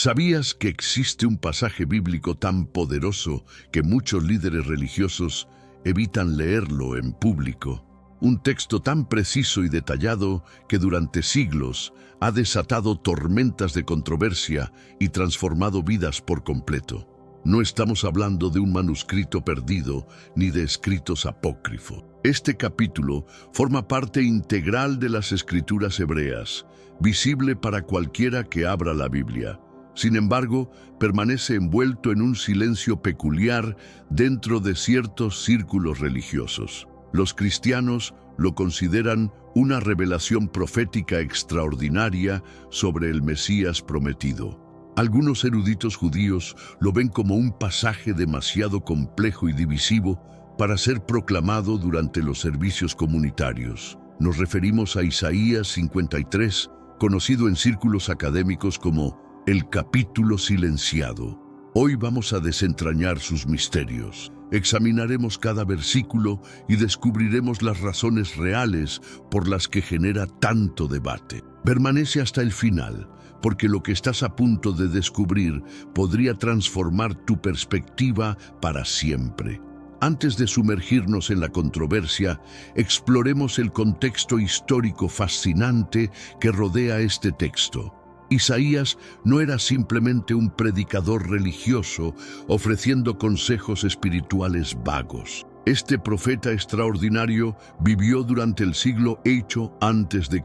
¿Sabías que existe un pasaje bíblico tan poderoso que muchos líderes religiosos evitan leerlo en público? Un texto tan preciso y detallado que durante siglos ha desatado tormentas de controversia y transformado vidas por completo. No estamos hablando de un manuscrito perdido ni de escritos apócrifos. Este capítulo forma parte integral de las Escrituras hebreas, visible para cualquiera que abra la Biblia. Sin embargo, permanece envuelto en un silencio peculiar dentro de ciertos círculos religiosos. Los cristianos lo consideran una revelación profética extraordinaria sobre el Mesías prometido. Algunos eruditos judíos lo ven como un pasaje demasiado complejo y divisivo para ser proclamado durante los servicios comunitarios. Nos referimos a Isaías 53, conocido en círculos académicos como el capítulo silenciado. Hoy vamos a desentrañar sus misterios. Examinaremos cada versículo y descubriremos las razones reales por las que genera tanto debate. Permanece hasta el final, porque lo que estás a punto de descubrir podría transformar tu perspectiva para siempre. Antes de sumergirnos en la controversia, exploremos el contexto histórico fascinante que rodea este texto. Isaías no era simplemente un predicador religioso ofreciendo consejos espirituales vagos. Este profeta extraordinario vivió durante el siglo VIII a.C.,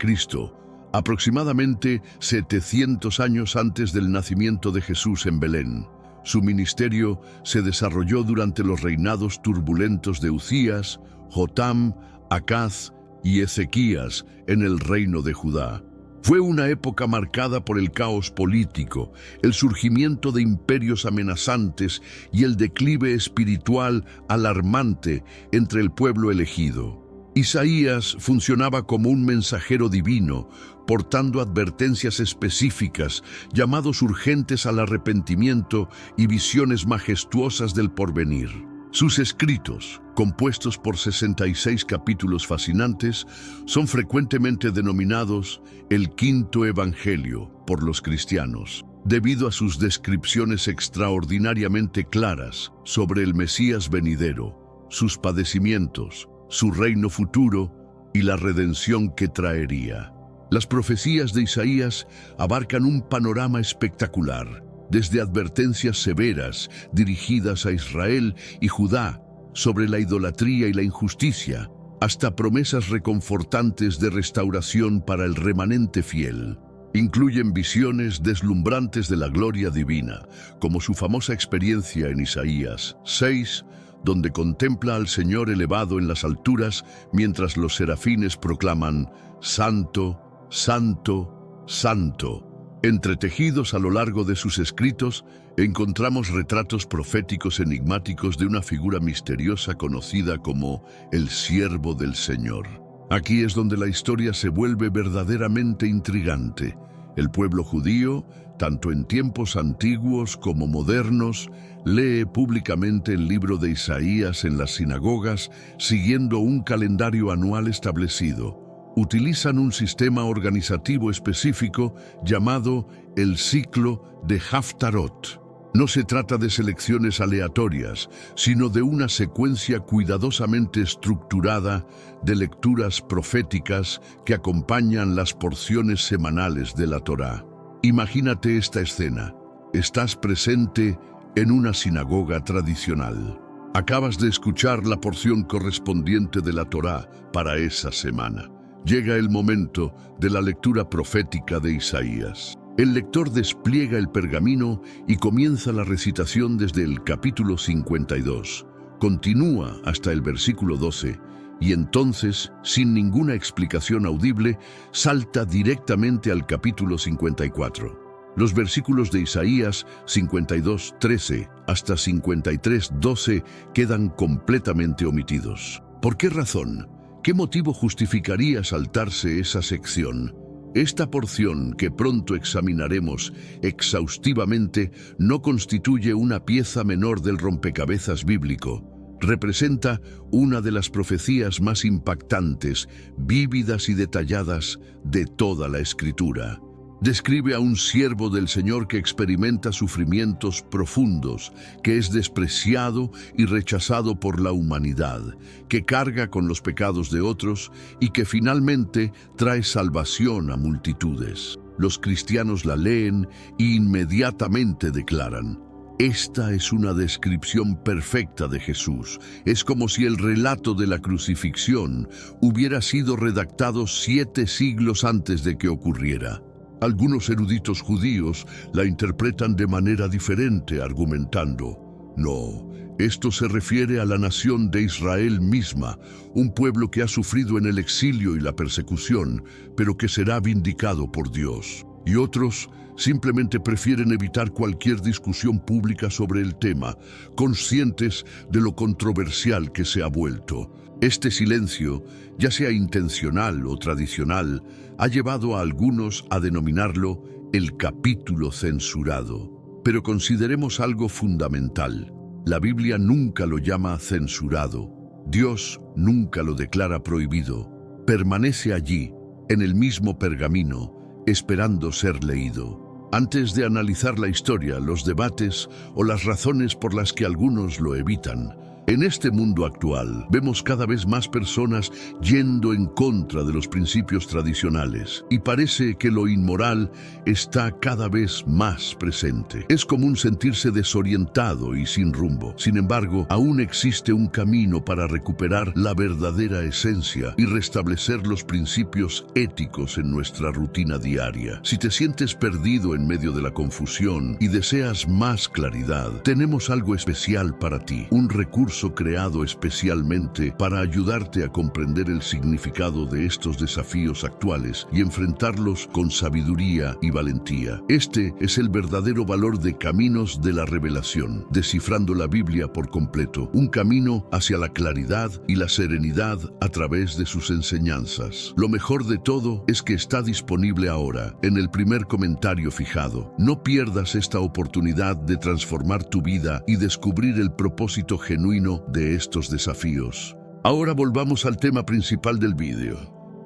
aproximadamente 700 años antes del nacimiento de Jesús en Belén. Su ministerio se desarrolló durante los reinados turbulentos de Uzías, Jotam, Acaz y Ezequías en el reino de Judá. Fue una época marcada por el caos político, el surgimiento de imperios amenazantes y el declive espiritual alarmante entre el pueblo elegido. Isaías funcionaba como un mensajero divino, portando advertencias específicas, llamados urgentes al arrepentimiento y visiones majestuosas del porvenir. Sus escritos, compuestos por 66 capítulos fascinantes, son frecuentemente denominados el Quinto Evangelio por los cristianos, debido a sus descripciones extraordinariamente claras sobre el Mesías venidero, sus padecimientos, su reino futuro y la redención que traería. Las profecías de Isaías abarcan un panorama espectacular, desde advertencias severas dirigidas a Israel y Judá sobre la idolatría y la injusticia, hasta promesas reconfortantes de restauración para el remanente fiel. Incluyen visiones deslumbrantes de la gloria divina, como su famosa experiencia en Isaías 6, donde contempla al Señor elevado en las alturas mientras los serafines proclaman «Santo, Santo, Santo». Entretejidos a lo largo de sus escritos, encontramos retratos proféticos enigmáticos de una figura misteriosa conocida como el Siervo del Señor. Aquí es donde la historia se vuelve verdaderamente intrigante. El pueblo judío, tanto en tiempos antiguos como modernos, lee públicamente el libro de Isaías en las sinagogas, siguiendo un calendario anual establecido. Utilizan un sistema organizativo específico llamado el ciclo de Haftarot. No se trata de selecciones aleatorias, sino de una secuencia cuidadosamente estructurada de lecturas proféticas que acompañan las porciones semanales de la Torá. Imagínate esta escena. Estás presente en una sinagoga tradicional. Acabas de escuchar la porción correspondiente de la Torá para esa semana. Llega el momento de la lectura profética de Isaías. El lector despliega el pergamino y comienza la recitación desde el capítulo 52. Continúa hasta el versículo 12 y entonces, sin ninguna explicación audible, salta directamente al capítulo 54. Los versículos de Isaías 52:13 hasta 53:12 quedan completamente omitidos. ¿Por qué razón? ¿Qué motivo justificaría saltarse esa sección? Esta porción, que pronto examinaremos exhaustivamente, no constituye una pieza menor del rompecabezas bíblico. Representa una de las profecías más impactantes, vívidas y detalladas de toda la Escritura. Describe a un siervo del Señor que experimenta sufrimientos profundos, que es despreciado y rechazado por la humanidad, que carga con los pecados de otros y que finalmente trae salvación a multitudes. Los cristianos la leen e inmediatamente declaran: esta es una descripción perfecta de Jesús. Es como si el relato de la crucifixión hubiera sido redactado 7 siglos antes de que ocurriera. Algunos eruditos judíos la interpretan de manera diferente, argumentando: no, esto se refiere a la nación de Israel misma, un pueblo que ha sufrido en el exilio y la persecución, pero que será vindicado por Dios. Y otros simplemente prefieren evitar cualquier discusión pública sobre el tema, conscientes de lo controversial que se ha vuelto. Este silencio, ya sea intencional o tradicional, ha llevado a algunos a denominarlo el capítulo censurado. Pero consideremos algo fundamental. La Biblia nunca lo llama censurado. Dios nunca lo declara prohibido. Permanece allí, en el mismo pergamino, esperando ser leído. Antes de analizar la historia, los debates o las razones por las que algunos lo evitan, en este mundo actual vemos cada vez más personas yendo en contra de los principios tradicionales y parece que lo inmoral está cada vez más presente. Es común sentirse desorientado y sin rumbo. Sin embargo, aún existe un camino para recuperar la verdadera esencia y restablecer los principios éticos en nuestra rutina diaria. Si te sientes perdido en medio de la confusión y deseas más claridad, tenemos algo especial para ti, un recurso creado especialmente para ayudarte a comprender el significado de estos desafíos actuales y enfrentarlos con sabiduría y valentía. Este es el verdadero valor de Caminos de la Revelación, descifrando la Biblia por completo, un camino hacia la claridad y la serenidad a través de sus enseñanzas. Lo mejor de todo es que está disponible ahora, en el primer comentario fijado. No pierdas esta oportunidad de transformar tu vida y descubrir el propósito genuino de estos desafíos. Ahora volvamos al tema principal del vídeo.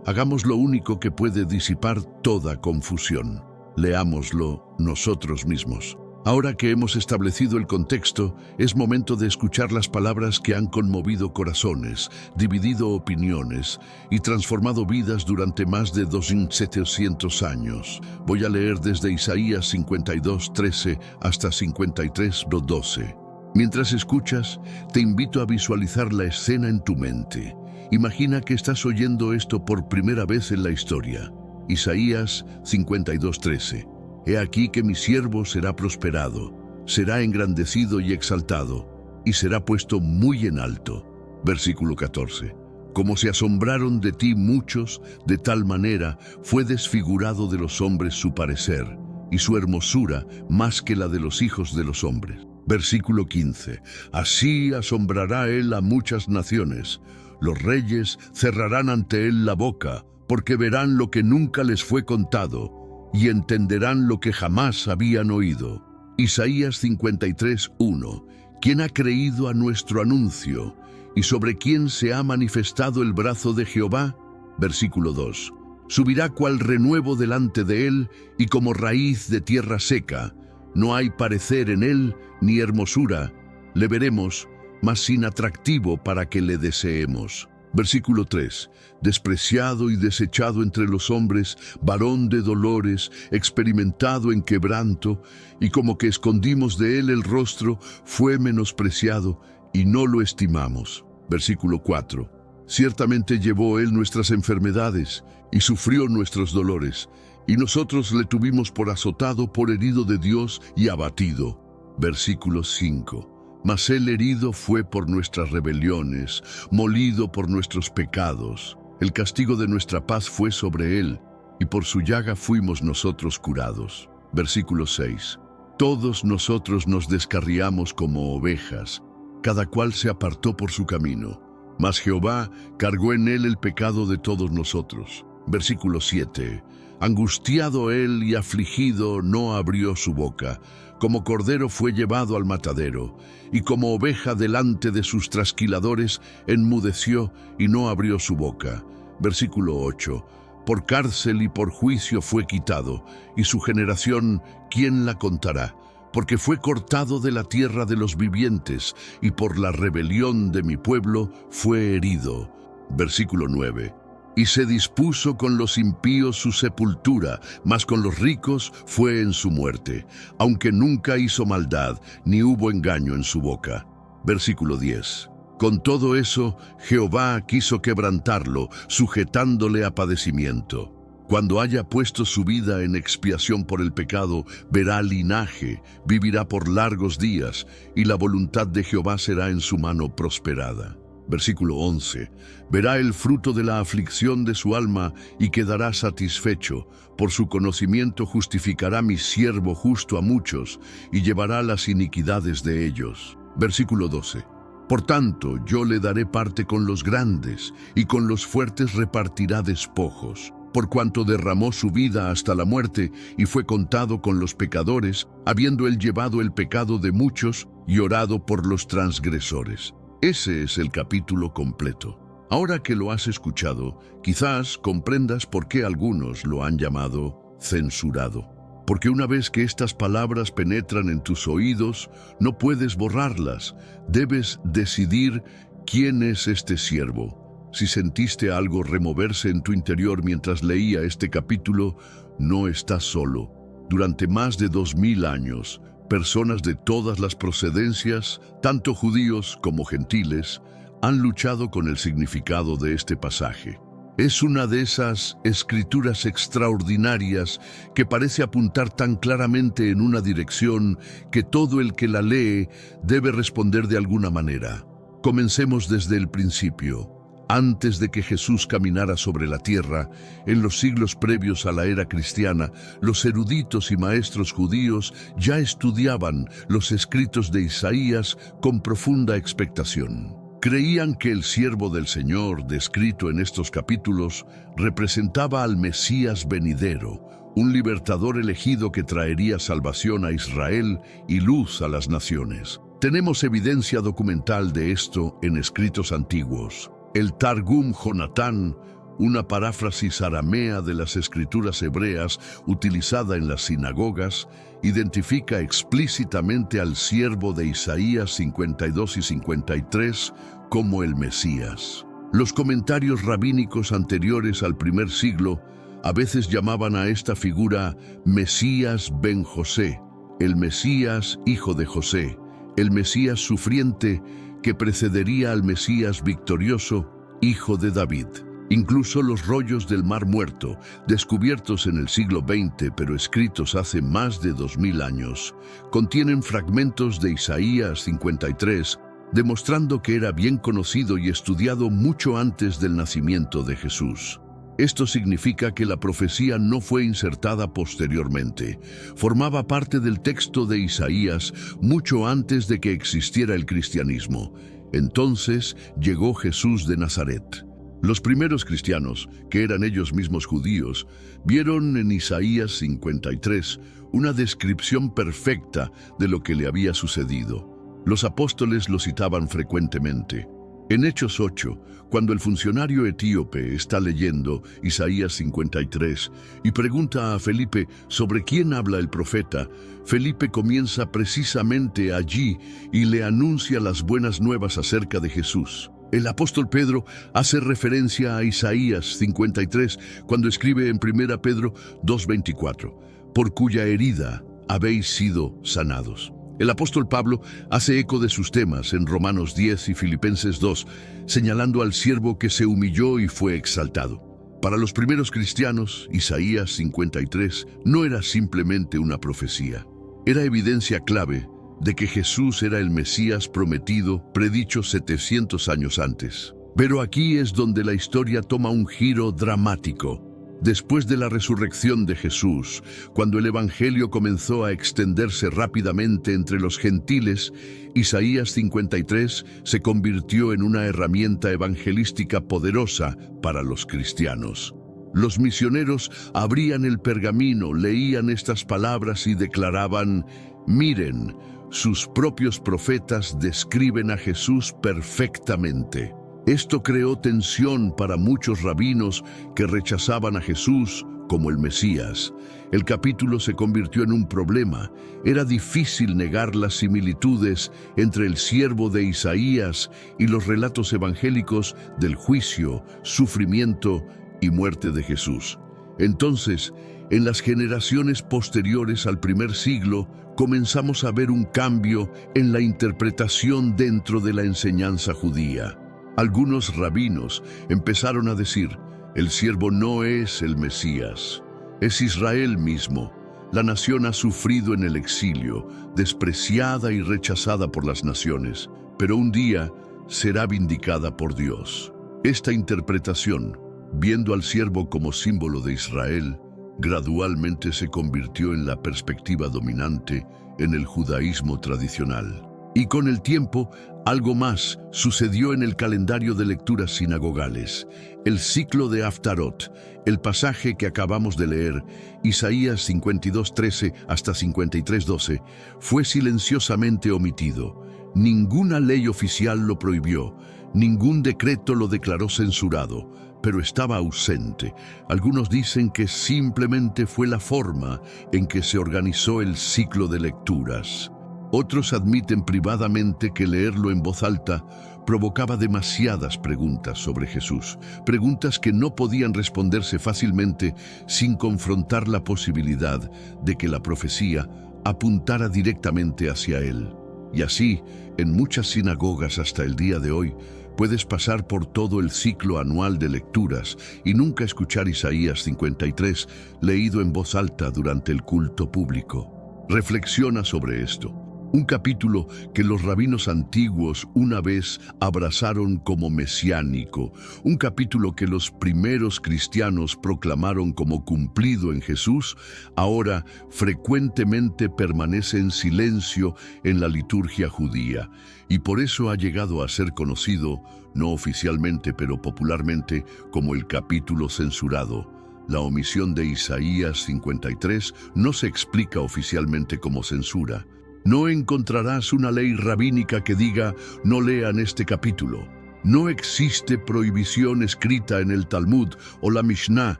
Hagamos lo único que puede disipar toda confusión. Leámoslo nosotros mismos. Ahora que hemos establecido el contexto, es momento de escuchar las palabras que han conmovido corazones, dividido opiniones y transformado vidas durante más de 2700 años. Voy a leer desde Isaías 52:13 hasta 53:12. Mientras escuchas, te invito a visualizar la escena en tu mente. Imagina que estás oyendo esto por primera vez en la historia. Isaías 52:13. He aquí que mi siervo será prosperado, será engrandecido y exaltado, y será puesto muy en alto. Versículo 14. Como se asombraron de ti muchos, de tal manera fue desfigurado de los hombres su parecer, y su hermosura más que la de los hijos de los hombres. Versículo 15. Así asombrará él a muchas naciones. Los reyes cerrarán ante él la boca, porque verán lo que nunca les fue contado, y entenderán lo que jamás habían oído. Isaías 53:1. ¿Quién ha creído a nuestro anuncio? ¿Y sobre quién se ha manifestado el brazo de Jehová? Versículo 2. Subirá cual renuevo delante de él, y como raíz de tierra seca. No hay parecer en él, ni hermosura. Le veremos, mas sin atractivo para que le deseemos. Versículo 3. Despreciado y desechado entre los hombres, varón de dolores, experimentado en quebranto, y como que escondimos de él el rostro, fue menospreciado, y no lo estimamos. Versículo 4. Ciertamente llevó él nuestras enfermedades, y sufrió nuestros dolores, y nosotros le tuvimos por azotado, por herido de Dios y abatido. Versículo 5. Mas él herido fue por nuestras rebeliones, molido por nuestros pecados. El castigo de nuestra paz fue sobre él, y por su llaga fuimos nosotros curados. Versículo 6. Todos nosotros nos descarriamos como ovejas, cada cual se apartó por su camino. Mas Jehová cargó en él el pecado de todos nosotros. Versículo 7. Angustiado él y afligido, no abrió su boca. Como cordero fue llevado al matadero, y como oveja delante de sus trasquiladores, enmudeció y no abrió su boca. Versículo 8. por cárcel y por juicio fue quitado, y su generación, ¿quién la contará? Porque fue cortado de la tierra de los vivientes, y por la rebelión de mi pueblo fue herido. Versículo 9. Y se dispuso con los impíos su sepultura, mas con los ricos fue en su muerte, aunque nunca hizo maldad, ni hubo engaño en su boca. Versículo 10. Con todo eso, Jehová quiso quebrantarlo, sujetándole a padecimiento. Cuando haya puesto su vida en expiación por el pecado, verá linaje, vivirá por largos días, y la voluntad de Jehová será en su mano prosperada. Versículo 11. Verá el fruto de la aflicción de su alma y quedará satisfecho. Por su conocimiento justificará mi siervo justo a muchos y llevará las iniquidades de ellos. Versículo 12. Por tanto, yo le daré parte con los grandes y con los fuertes repartirá despojos. Por cuanto derramó su vida hasta la muerte y fue contado con los pecadores, habiendo él llevado el pecado de muchos y orado por los transgresores. Ese es el capítulo completo. Ahora que lo has escuchado, quizás comprendas por qué algunos lo han llamado censurado. Porque una vez que estas palabras penetran en tus oídos, no puedes borrarlas. Debes decidir quién es este siervo. Si sentiste algo removerse en tu interior mientras leía este capítulo, no estás solo. Durante más de 2000 años, personas de todas las procedencias, tanto judíos como gentiles, han luchado con el significado de este pasaje. Es una de esas escrituras extraordinarias que parece apuntar tan claramente en una dirección que todo el que la lee debe responder de alguna manera. Comencemos desde el principio. Antes de que Jesús caminara sobre la tierra, en los siglos previos a la era cristiana, los eruditos y maestros judíos ya estudiaban los escritos de Isaías con profunda expectación. Creían que el siervo del Señor, descrito en estos capítulos, representaba al Mesías venidero, un libertador elegido que traería salvación a Israel y luz a las naciones. Tenemos evidencia documental de esto en escritos antiguos. El Targum Jonatán, una paráfrasis aramea de las escrituras hebreas utilizada en las sinagogas, identifica explícitamente al siervo de Isaías 52 y 53 como el Mesías. Los comentarios rabínicos anteriores al primer siglo a veces llamaban a esta figura Mesías ben José, el Mesías hijo de José, el Mesías sufriente que precedería al Mesías victorioso, hijo de David. Incluso los rollos del Mar Muerto, descubiertos en el siglo XX pero escritos hace más de 2000 años, contienen fragmentos de Isaías 53, demostrando que era bien conocido y estudiado mucho antes del nacimiento de Jesús. Esto significa que la profecía no fue insertada posteriormente. Formaba parte del texto de Isaías mucho antes de que existiera el cristianismo. Entonces llegó Jesús de Nazaret. Los primeros cristianos, que eran ellos mismos judíos, vieron en Isaías 53 una descripción perfecta de lo que le había sucedido. Los apóstoles lo citaban frecuentemente. En Hechos 8, cuando el funcionario etíope está leyendo Isaías 53 y pregunta a Felipe sobre quién habla el profeta, Felipe comienza precisamente allí y le anuncia las buenas nuevas acerca de Jesús. El apóstol Pedro hace referencia a Isaías 53 cuando escribe en 1 Pedro 2:24, por cuya herida habéis sido sanados. El apóstol Pablo hace eco de sus temas en Romanos 10 y Filipenses 2, señalando al siervo que se humilló y fue exaltado. Para los primeros cristianos, Isaías 53 no era simplemente una profecía. Era evidencia clave de que Jesús era el Mesías prometido, predicho 700 años antes. Pero aquí es donde la historia toma un giro dramático. Después de la resurrección de Jesús, cuando el Evangelio comenzó a extenderse rápidamente entre los gentiles, Isaías 53 se convirtió en una herramienta evangelística poderosa para los cristianos. Los misioneros abrían el pergamino, leían estas palabras y declaraban: miren, sus propios profetas describen a Jesús perfectamente. Esto creó tensión para muchos rabinos que rechazaban a Jesús como el Mesías. El capítulo se convirtió en un problema. Era difícil negar las similitudes entre el siervo de Isaías y los relatos evangélicos del juicio, sufrimiento y muerte de Jesús. Entonces, en las generaciones posteriores al primer siglo, comenzamos a ver un cambio en la interpretación dentro de la enseñanza judía. Algunos rabinos empezaron a decir: el siervo no es el Mesías, es Israel mismo. La nación ha sufrido en el exilio, despreciada y rechazada por las naciones, pero un día será vindicada por Dios. Esta interpretación, viendo al siervo como símbolo de Israel, gradualmente se convirtió en la perspectiva dominante en el judaísmo tradicional. Y con el tiempo, algo más sucedió en el calendario de lecturas sinagogales. El ciclo de Haftarot, el pasaje que acabamos de leer, Isaías 52:13 hasta 53:12, fue silenciosamente omitido. Ninguna ley oficial lo prohibió, ningún decreto lo declaró censurado, pero estaba ausente. Algunos dicen que simplemente fue la forma en que se organizó el ciclo de lecturas. Otros admiten privadamente que leerlo en voz alta provocaba demasiadas preguntas sobre Jesús, preguntas que no podían responderse fácilmente sin confrontar la posibilidad de que la profecía apuntara directamente hacia él. Y así, en muchas sinagogas hasta el día de hoy, puedes pasar por todo el ciclo anual de lecturas y nunca escuchar Isaías 53 leído en voz alta durante el culto público. Reflexiona sobre esto. Un capítulo que los rabinos antiguos una vez abrazaron como mesiánico, un capítulo que los primeros cristianos proclamaron como cumplido en Jesús, ahora frecuentemente permanece en silencio en la liturgia judía, y por eso ha llegado a ser conocido, no oficialmente pero popularmente, como el capítulo censurado. La omisión de Isaías 53 no se explica oficialmente como censura. No encontrarás una ley rabínica que diga: no lean este capítulo. No existe prohibición escrita en el Talmud o la Mishnah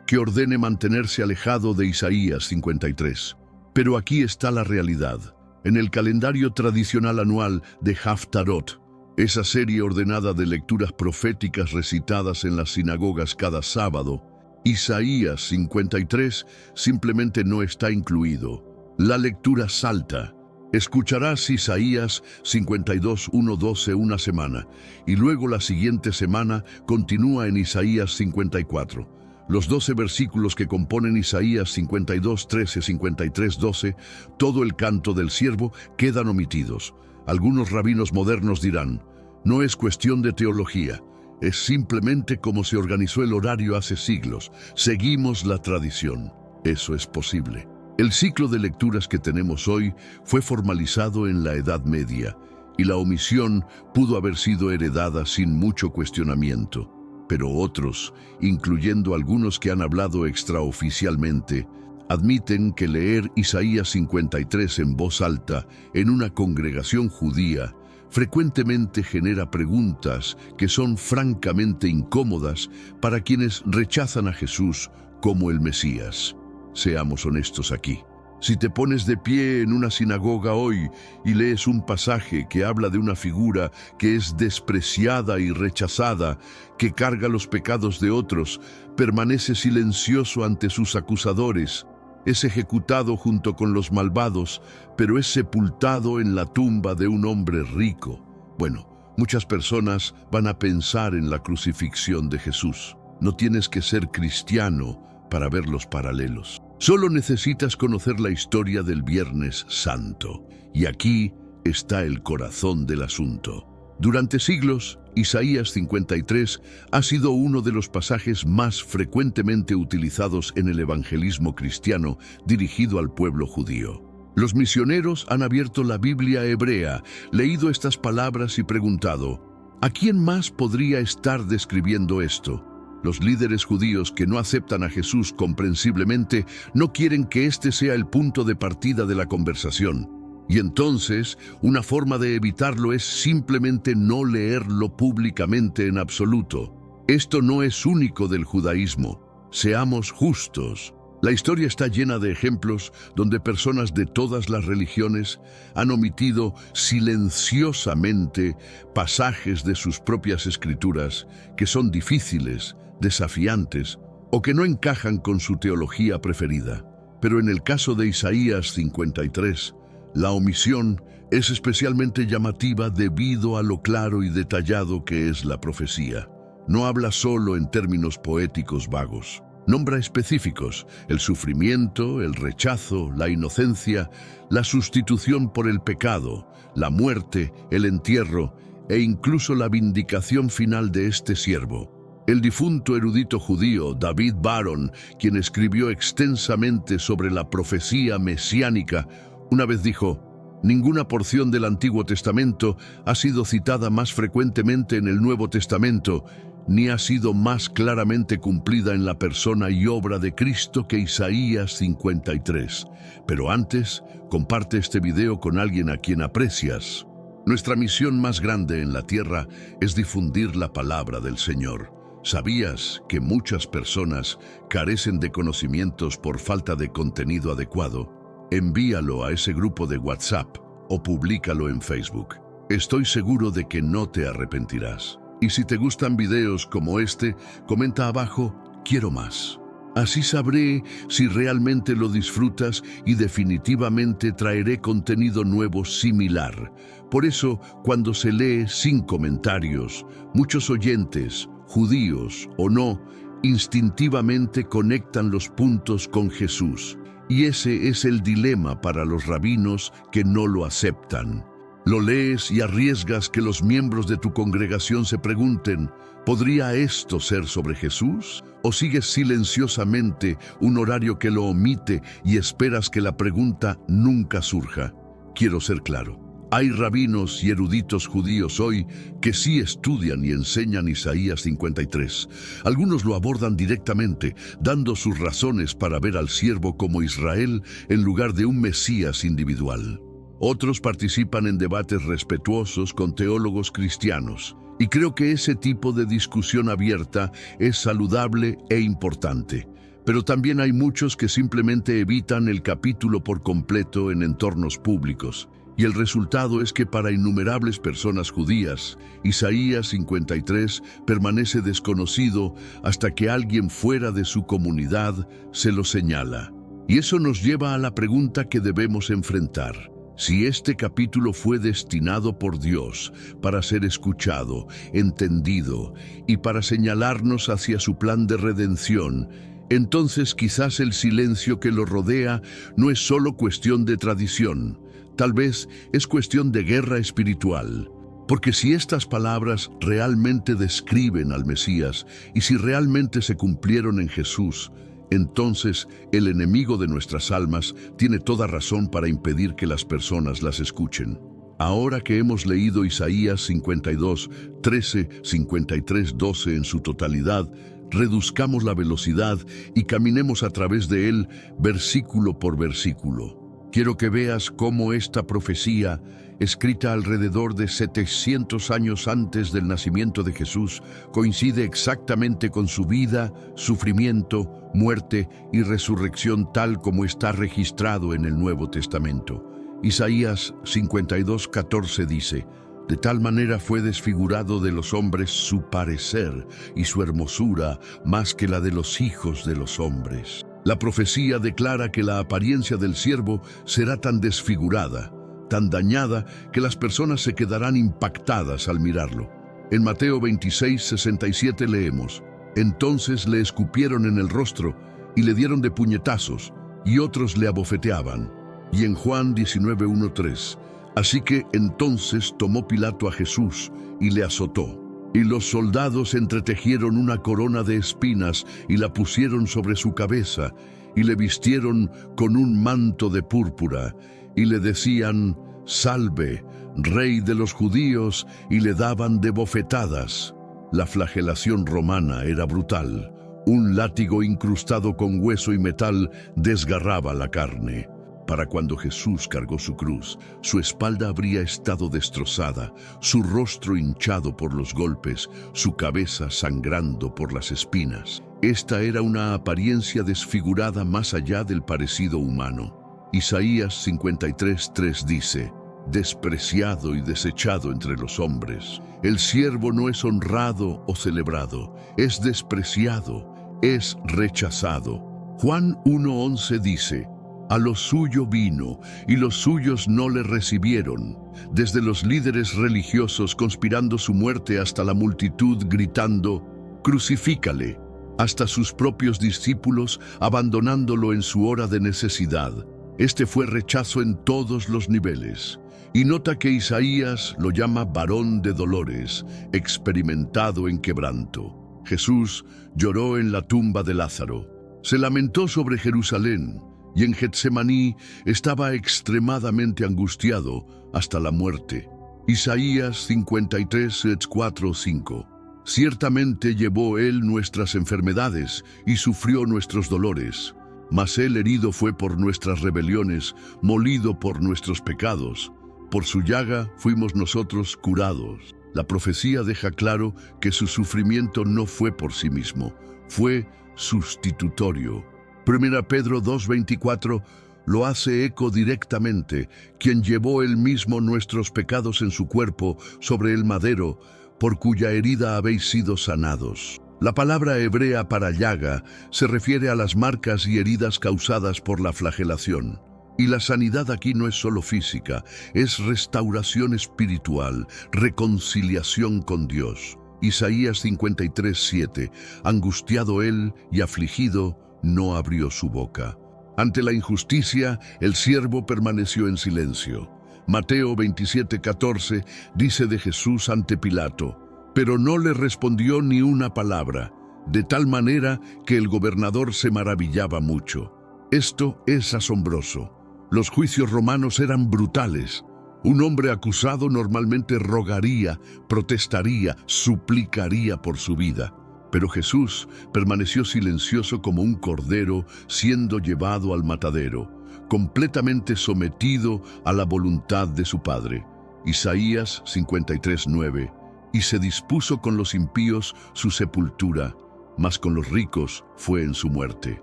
que ordene mantenerse alejado de Isaías 53. Pero aquí está la realidad. En el calendario tradicional anual de Haftarot, esa serie ordenada de lecturas proféticas recitadas en las sinagogas cada sábado, Isaías 53 simplemente no está incluido. La lectura salta. Escucharás Isaías 52:1-12 una semana, y luego la siguiente semana continúa en Isaías 54. Los 12 versículos que componen Isaías 52:13, 53:12, todo el canto del siervo, quedan omitidos. Algunos rabinos modernos dirán: no es cuestión de teología, es simplemente como se organizó el horario hace siglos. Seguimos la tradición. Eso es posible. El ciclo de lecturas que tenemos hoy fue formalizado en la Edad Media, y la omisión pudo haber sido heredada sin mucho cuestionamiento. Pero otros, incluyendo algunos que han hablado extraoficialmente, admiten que leer Isaías 53 en voz alta en una congregación judía frecuentemente genera preguntas que son francamente incómodas para quienes rechazan a Jesús como el Mesías. Seamos honestos aquí. Si te pones de pie en una sinagoga hoy y lees un pasaje que habla de una figura que es despreciada y rechazada, que carga los pecados de otros, permanece silencioso ante sus acusadores, es ejecutado junto con los malvados, pero es sepultado en la tumba de un hombre rico. Bueno, muchas personas van a pensar en la crucifixión de Jesús. No tienes que ser cristiano para ver los paralelos. Solo necesitas conocer la historia del Viernes Santo. Y aquí está el corazón del asunto. Durante siglos, Isaías 53 ha sido uno de los pasajes más frecuentemente utilizados en el evangelismo cristiano dirigido al pueblo judío. Los misioneros han abierto la Biblia hebrea, leído estas palabras y preguntado: ¿a quién más podría estar describiendo esto? Los líderes judíos que no aceptan a Jesús comprensiblemente no quieren que este sea el punto de partida de la conversación. Y entonces, una forma de evitarlo es simplemente no leerlo públicamente en absoluto. Esto no es único del judaísmo. Seamos justos. La historia está llena de ejemplos donde personas de todas las religiones han omitido silenciosamente pasajes de sus propias escrituras que son difíciles, desafiantes o que no encajan con su teología preferida. Pero en el caso de Isaías 53, la omisión es especialmente llamativa debido a lo claro y detallado que es la profecía. No habla solo en términos poéticos vagos. Nombra específicos: el sufrimiento, el rechazo, la inocencia, la sustitución por el pecado, la muerte, el entierro e incluso la vindicación final de este siervo. El difunto erudito judío David Baron, quien escribió extensamente sobre la profecía mesiánica, una vez dijo: ninguna porción del Antiguo Testamento ha sido citada más frecuentemente en el Nuevo Testamento, ni ha sido más claramente cumplida en la persona y obra de Cristo que Isaías 53. Pero antes, comparte este video con alguien a quien aprecias. Nuestra misión más grande en la tierra es difundir la palabra del Señor. ¿Sabías que muchas personas carecen de conocimientos por falta de contenido adecuado? Envíalo a ese grupo de WhatsApp o públicalo en Facebook. Estoy seguro de que no te arrepentirás. Y si te gustan videos como este, comenta abajo: quiero más. Así sabré si realmente lo disfrutas y definitivamente traeré contenido nuevo similar. Por eso, cuando se lee sin comentarios, muchos oyentes, judíos o no, instintivamente conectan los puntos con Jesús. Y ese es el dilema para los rabinos que no lo aceptan. Lo lees y arriesgas que los miembros de tu congregación se pregunten: ¿podría esto ser sobre Jesús? ¿O sigues silenciosamente un horario que lo omite y esperas que la pregunta nunca surja? Quiero ser claro. Hay rabinos y eruditos judíos hoy que sí estudian y enseñan Isaías 53. Algunos lo abordan directamente, dando sus razones para ver al siervo como Israel en lugar de un Mesías individual. Otros participan en debates respetuosos con teólogos cristianos, y creo que ese tipo de discusión abierta es saludable e importante. Pero también hay muchos que simplemente evitan el capítulo por completo en entornos públicos. Y el resultado es que para innumerables personas judías, Isaías 53 permanece desconocido hasta que alguien fuera de su comunidad se lo señala. Y eso nos lleva a la pregunta que debemos enfrentar. Si este capítulo fue destinado por Dios para ser escuchado, entendido y para señalarnos hacia su plan de redención, entonces quizás el silencio que lo rodea no es solo cuestión de tradición, tal vez es cuestión de guerra espiritual. Porque si estas palabras realmente describen al Mesías y si realmente se cumplieron en Jesús, entonces el enemigo de nuestras almas tiene toda razón para impedir que las personas las escuchen. Ahora que hemos leído Isaías 52, 13, 53, 12 en su totalidad, reduzcamos la velocidad y caminemos a través de él versículo por versículo. Quiero que veas cómo esta profecía, escrita alrededor de 700 años antes del nacimiento de Jesús, coincide exactamente con su vida, sufrimiento, muerte y resurrección tal como está registrado en el Nuevo Testamento. Isaías 52:14 dice: de tal manera fue desfigurado de los hombres su parecer y su hermosura más que la de los hijos de los hombres. La profecía declara que la apariencia del siervo será tan desfigurada, tan dañada, que las personas se quedarán impactadas al mirarlo. En Mateo 26:67 leemos: entonces le escupieron en el rostro y le dieron de puñetazos, y otros le abofeteaban. Y en Juan 19:1-3, así que entonces tomó Pilato a Jesús y le azotó. Y los soldados entretejieron una corona de espinas y la pusieron sobre su cabeza, y le vistieron con un manto de púrpura, y le decían: salve, rey de los judíos, y le daban de bofetadas. La flagelación romana era brutal. Un látigo incrustado con hueso y metal desgarraba la carne. Para cuando Jesús cargó su cruz, su espalda habría estado destrozada, su rostro hinchado por los golpes, su cabeza sangrando por las espinas. Esta era una apariencia desfigurada más allá del parecido humano. Isaías 53:3 dice: despreciado y desechado entre los hombres. El siervo no es honrado o celebrado, es despreciado, es rechazado. Juan 1:11 dice: a lo suyo vino, y los suyos no le recibieron. Desde los líderes religiosos conspirando su muerte hasta la multitud gritando: crucifícale, hasta sus propios discípulos abandonándolo en su hora de necesidad. Este fue rechazo en todos los niveles. Y nota que Isaías lo llama varón de dolores, experimentado en quebranto. Jesús lloró en la tumba de Lázaro. Se lamentó sobre Jerusalén, y en Getsemaní estaba extremadamente angustiado hasta la muerte. Isaías 53:4-5. Ciertamente llevó él nuestras enfermedades y sufrió nuestros dolores, mas él herido fue por nuestras rebeliones, molido por nuestros pecados. Por su llaga fuimos nosotros curados. La profecía deja claro que su sufrimiento no fue por sí mismo, fue sustitutorio. 1 Pedro 2:24 lo hace eco directamente, quien llevó él mismo nuestros pecados en su cuerpo sobre el madero, por cuya herida habéis sido sanados. La palabra hebrea para llaga se refiere a las marcas y heridas causadas por la flagelación. Y la sanidad aquí no es solo física, es restauración espiritual, reconciliación con Dios. Isaías 53:7, angustiado él y afligido, no abrió su boca. Ante la injusticia, el siervo permaneció en silencio. Mateo 27:14 dice de Jesús ante Pilato: pero no le respondió ni una palabra, de tal manera que el gobernador se maravillaba mucho. Esto es asombroso. Los juicios romanos eran brutales. Un hombre acusado normalmente rogaría, protestaría, suplicaría por su vida. Pero Jesús permaneció silencioso como un cordero siendo llevado al matadero, completamente sometido a la voluntad de su Padre. Isaías 53:9. Y se dispuso con los impíos su sepultura, mas con los ricos fue en su muerte.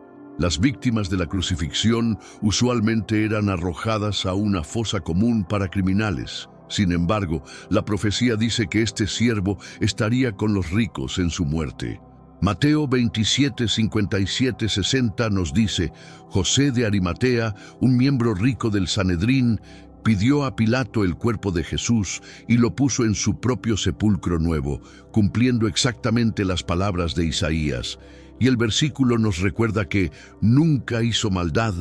Las víctimas de la crucifixión usualmente eran arrojadas a una fosa común para criminales. Sin embargo, la profecía dice que este siervo estaría con los ricos en su muerte. Mateo 27:57-60 nos dice: José de Arimatea, un miembro rico del Sanedrín, pidió a Pilato el cuerpo de Jesús y lo puso en su propio sepulcro nuevo, cumpliendo exactamente las palabras de Isaías. Y el versículo nos recuerda que nunca hizo maldad,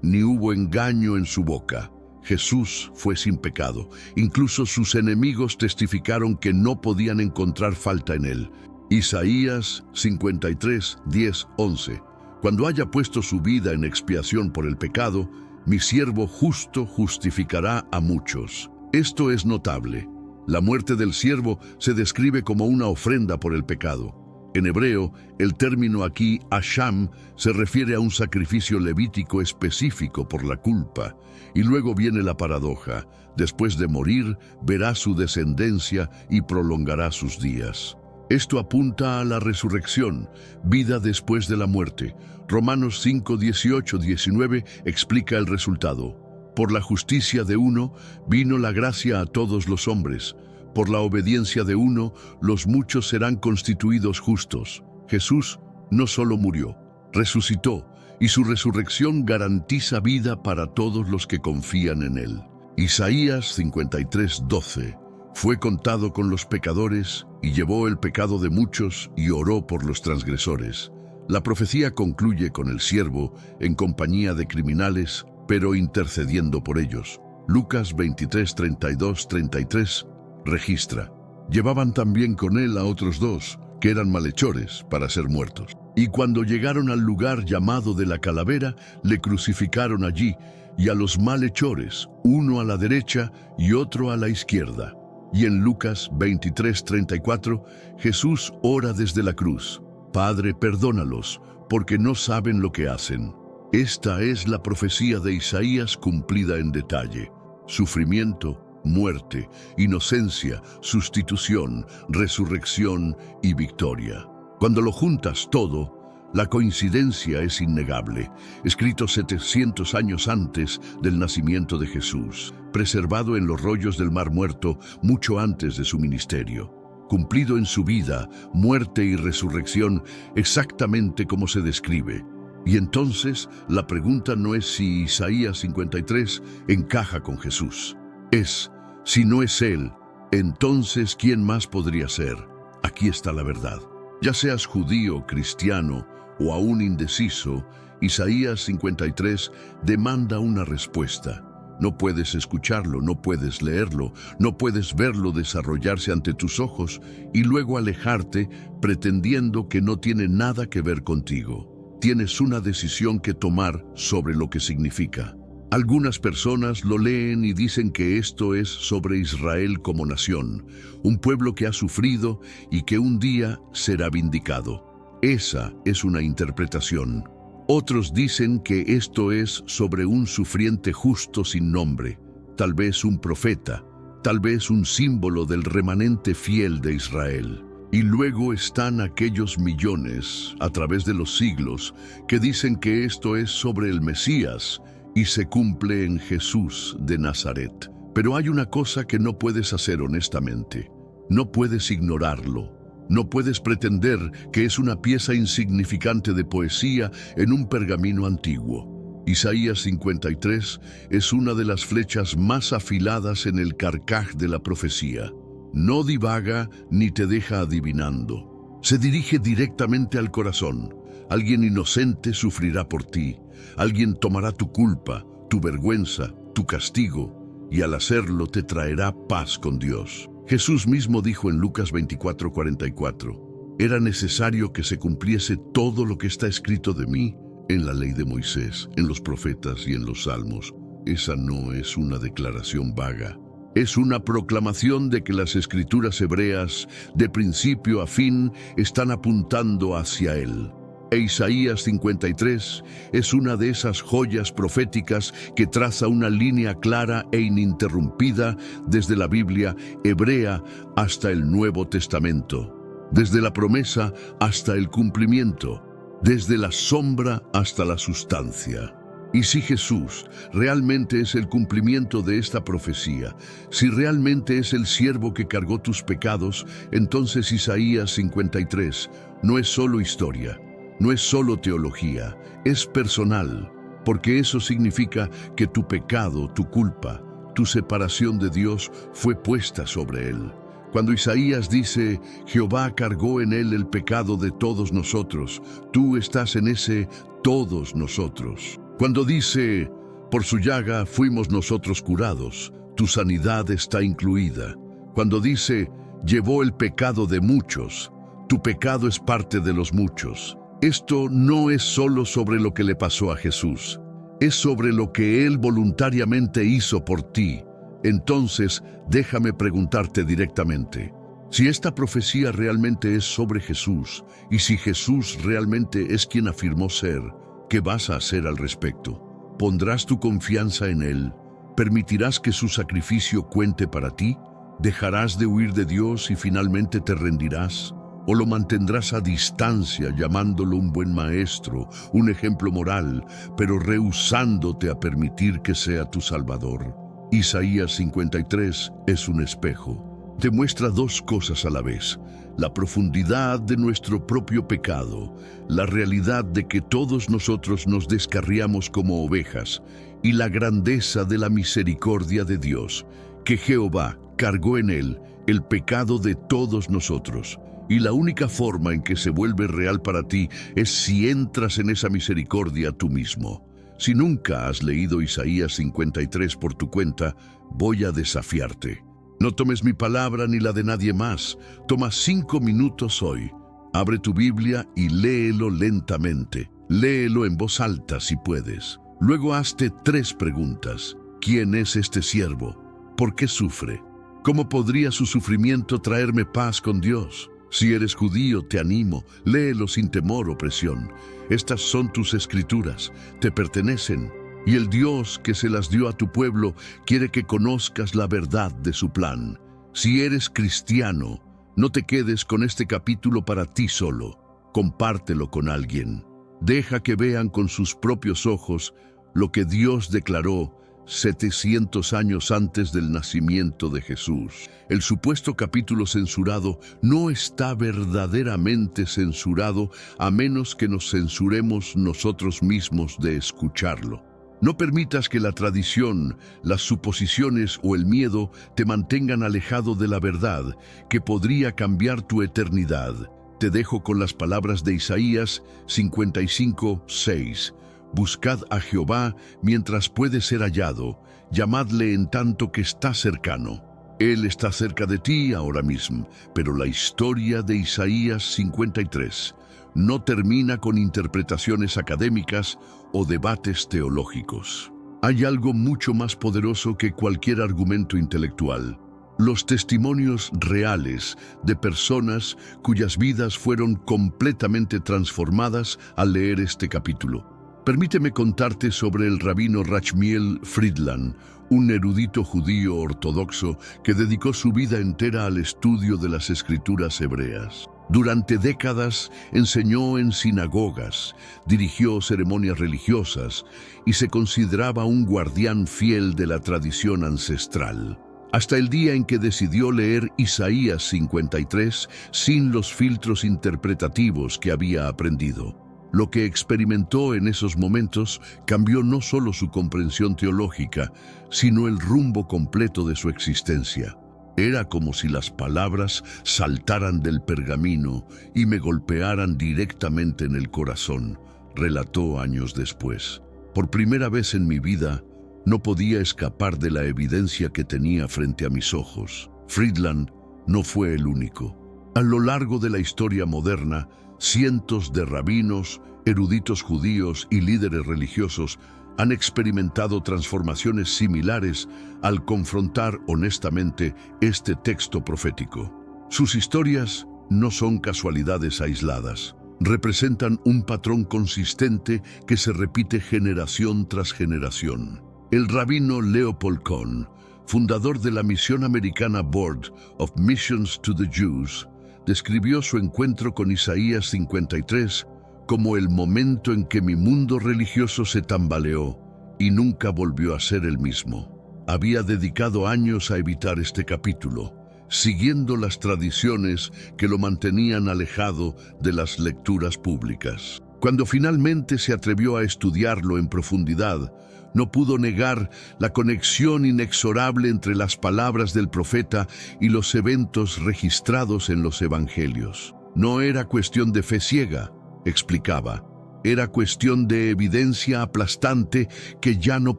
ni hubo engaño en su boca. Jesús fue sin pecado. Incluso sus enemigos testificaron que no podían encontrar falta en él. Isaías 53:10-11. Cuando haya puesto su vida en expiación por el pecado, mi siervo justo justificará a muchos. Esto es notable. La muerte del siervo se describe como una ofrenda por el pecado. En hebreo, el término aquí, asham, se refiere a un sacrificio levítico específico por la culpa. Y luego viene la paradoja: después de morir, verá su descendencia y prolongará sus días. Esto apunta a la resurrección, vida después de la muerte. Romanos 5:18-19 explica el resultado. Por la justicia de uno, vino la gracia a todos los hombres. Por la obediencia de uno, los muchos serán constituidos justos. Jesús no solo murió, resucitó, y su resurrección garantiza vida para todos los que confían en él. Isaías 53:12. Fue contado con los pecadores y llevó el pecado de muchos y oró por los transgresores. La profecía concluye con el siervo en compañía de criminales, pero intercediendo por ellos. Lucas 23:32-33 registra: llevaban también con él a otros dos, que eran malhechores, para ser muertos. Y cuando llegaron al lugar llamado de la calavera, le crucificaron allí, y a los malhechores, uno a la derecha y otro a la izquierda. Y en Lucas 23:34, Jesús ora desde la cruz: Padre, perdónalos, porque no saben lo que hacen. Esta es la profecía de Isaías cumplida en detalle. Sufrimiento, muerte, inocencia, sustitución, resurrección y victoria. Cuando lo juntas todo, la coincidencia es innegable, escrito 700 años antes del nacimiento de Jesús, preservado en los rollos del Mar Muerto mucho antes de su ministerio, cumplido en su vida, muerte y resurrección exactamente como se describe. Y entonces la pregunta no es si Isaías 53 encaja con Jesús. Es, si no es Él, entonces ¿quién más podría ser? Aquí está la verdad. Ya seas judío, cristiano o aún indeciso, Isaías 53 demanda una respuesta. No puedes escucharlo, no puedes leerlo, no puedes verlo desarrollarse ante tus ojos y luego alejarte pretendiendo que no tiene nada que ver contigo. Tienes una decisión que tomar sobre lo que significa. Algunas personas lo leen y dicen que esto es sobre Israel como nación, un pueblo que ha sufrido y que un día será vindicado. Esa es una interpretación. Otros dicen que esto es sobre un sufriente justo sin nombre, tal vez un profeta, tal vez un símbolo del remanente fiel de Israel. Y luego están aquellos millones, a través de los siglos, que dicen que esto es sobre el Mesías y se cumple en Jesús de Nazaret. Pero hay una cosa que no puedes hacer honestamente. No puedes ignorarlo. No puedes pretender que es una pieza insignificante de poesía en un pergamino antiguo. Isaías 53 es una de las flechas más afiladas en el carcaj de la profecía. No divaga ni te deja adivinando. Se dirige directamente al corazón. Alguien inocente sufrirá por ti. Alguien tomará tu culpa, tu vergüenza, tu castigo, y al hacerlo te traerá paz con Dios. Jesús mismo dijo en Lucas 24:44, era necesario que se cumpliese todo lo que está escrito de mí en la ley de Moisés, en los profetas y en los salmos. Esa no es una declaración vaga. Es una proclamación de que las escrituras hebreas, de principio a fin, están apuntando hacia Él. E Isaías 53 es una de esas joyas proféticas que traza una línea clara e ininterrumpida desde la Biblia hebrea hasta el Nuevo Testamento, desde la promesa hasta el cumplimiento, desde la sombra hasta la sustancia. Y si Jesús realmente es el cumplimiento de esta profecía, si realmente es el siervo que cargó tus pecados, entonces Isaías 53 no es solo historia, no es solo teología, es personal, porque eso significa que tu pecado, tu culpa, tu separación de Dios fue puesta sobre él. Cuando Isaías dice, Jehová cargó en él el pecado de todos nosotros, tú estás en ese todos nosotros. Cuando dice, por su llaga fuimos nosotros curados, tu sanidad está incluida. Cuando dice, llevó el pecado de muchos, tu pecado es parte de los muchos. Esto no es solo sobre lo que le pasó a Jesús, es sobre lo que Él voluntariamente hizo por ti. Entonces, déjame preguntarte directamente, si esta profecía realmente es sobre Jesús, y si Jesús realmente es quien afirmó ser, ¿qué vas a hacer al respecto? ¿Pondrás tu confianza en Él? ¿Permitirás que su sacrificio cuente para ti? ¿Dejarás de huir de Dios y finalmente te rendirás? ¿O lo mantendrás a distancia llamándolo un buen maestro, un ejemplo moral, pero rehusándote a permitir que sea tu Salvador? Isaías 53 es un espejo. Te muestra dos cosas a la vez: la profundidad de nuestro propio pecado, la realidad de que todos nosotros nos descarriamos como ovejas, y la grandeza de la misericordia de Dios, que Jehová cargó en él el pecado de todos nosotros. Y la única forma en que se vuelve real para ti es si entras en esa misericordia tú mismo. Si nunca has leído Isaías 53 por tu cuenta, voy a desafiarte. No tomes mi palabra ni la de nadie más. Toma 5 minutos hoy. Abre tu Biblia y léelo lentamente. Léelo en voz alta si puedes. Luego hazte 3 preguntas. ¿Quién es este siervo? ¿Por qué sufre? ¿Cómo podría su sufrimiento traerme paz con Dios? Si eres judío, te animo, léelo sin temor o presión. Estas son tus escrituras, te pertenecen, y el Dios que se las dio a tu pueblo quiere que conozcas la verdad de su plan. Si eres cristiano, no te quedes con este capítulo para ti solo. Compártelo con alguien. Deja que vean con sus propios ojos lo que Dios declaró 700 años antes del nacimiento de Jesús. El supuesto capítulo censurado no está verdaderamente censurado a menos que nos censuremos nosotros mismos de escucharlo. No permitas que la tradición, las suposiciones o el miedo te mantengan alejado de la verdad, que podría cambiar tu eternidad. Te dejo con las palabras de Isaías 55:6. Buscad a Jehová mientras puede ser hallado, llamadle en tanto que está cercano. Él está cerca de ti ahora mismo, pero la historia de Isaías 53 no termina con interpretaciones académicas o debates teológicos. Hay algo mucho más poderoso que cualquier argumento intelectual. Los testimonios reales de personas cuyas vidas fueron completamente transformadas al leer este capítulo. Permíteme contarte sobre el rabino Rachmiel Friedland, un erudito judío ortodoxo que dedicó su vida entera al estudio de las escrituras hebreas. Durante décadas enseñó en sinagogas, dirigió ceremonias religiosas y se consideraba un guardián fiel de la tradición ancestral. Hasta el día en que decidió leer Isaías 53 sin los filtros interpretativos que había aprendido. Lo que experimentó en esos momentos cambió no solo su comprensión teológica, sino el rumbo completo de su existencia. Era como si las palabras saltaran del pergamino y me golpearan directamente en el corazón, relató años después. Por primera vez en mi vida, no podía escapar de la evidencia que tenía frente a mis ojos. Friedland no fue el único. A lo largo de la historia moderna, cientos de rabinos, eruditos judíos y líderes religiosos han experimentado transformaciones similares al confrontar honestamente este texto profético. Sus historias no son casualidades aisladas. Representan un patrón consistente que se repite generación tras generación. El rabino Leopold Kohn, fundador de la misión americana Board of Missions to the Jews, describió su encuentro con Isaías 53 como el momento en que mi mundo religioso se tambaleó y nunca volvió a ser el mismo. Había dedicado años a evitar este capítulo, siguiendo las tradiciones que lo mantenían alejado de las lecturas públicas. Cuando finalmente se atrevió a estudiarlo en profundidad, no pudo negar la conexión inexorable entre las palabras del profeta y los eventos registrados en los evangelios. No era cuestión de fe ciega, explicaba. Era cuestión de evidencia aplastante que ya no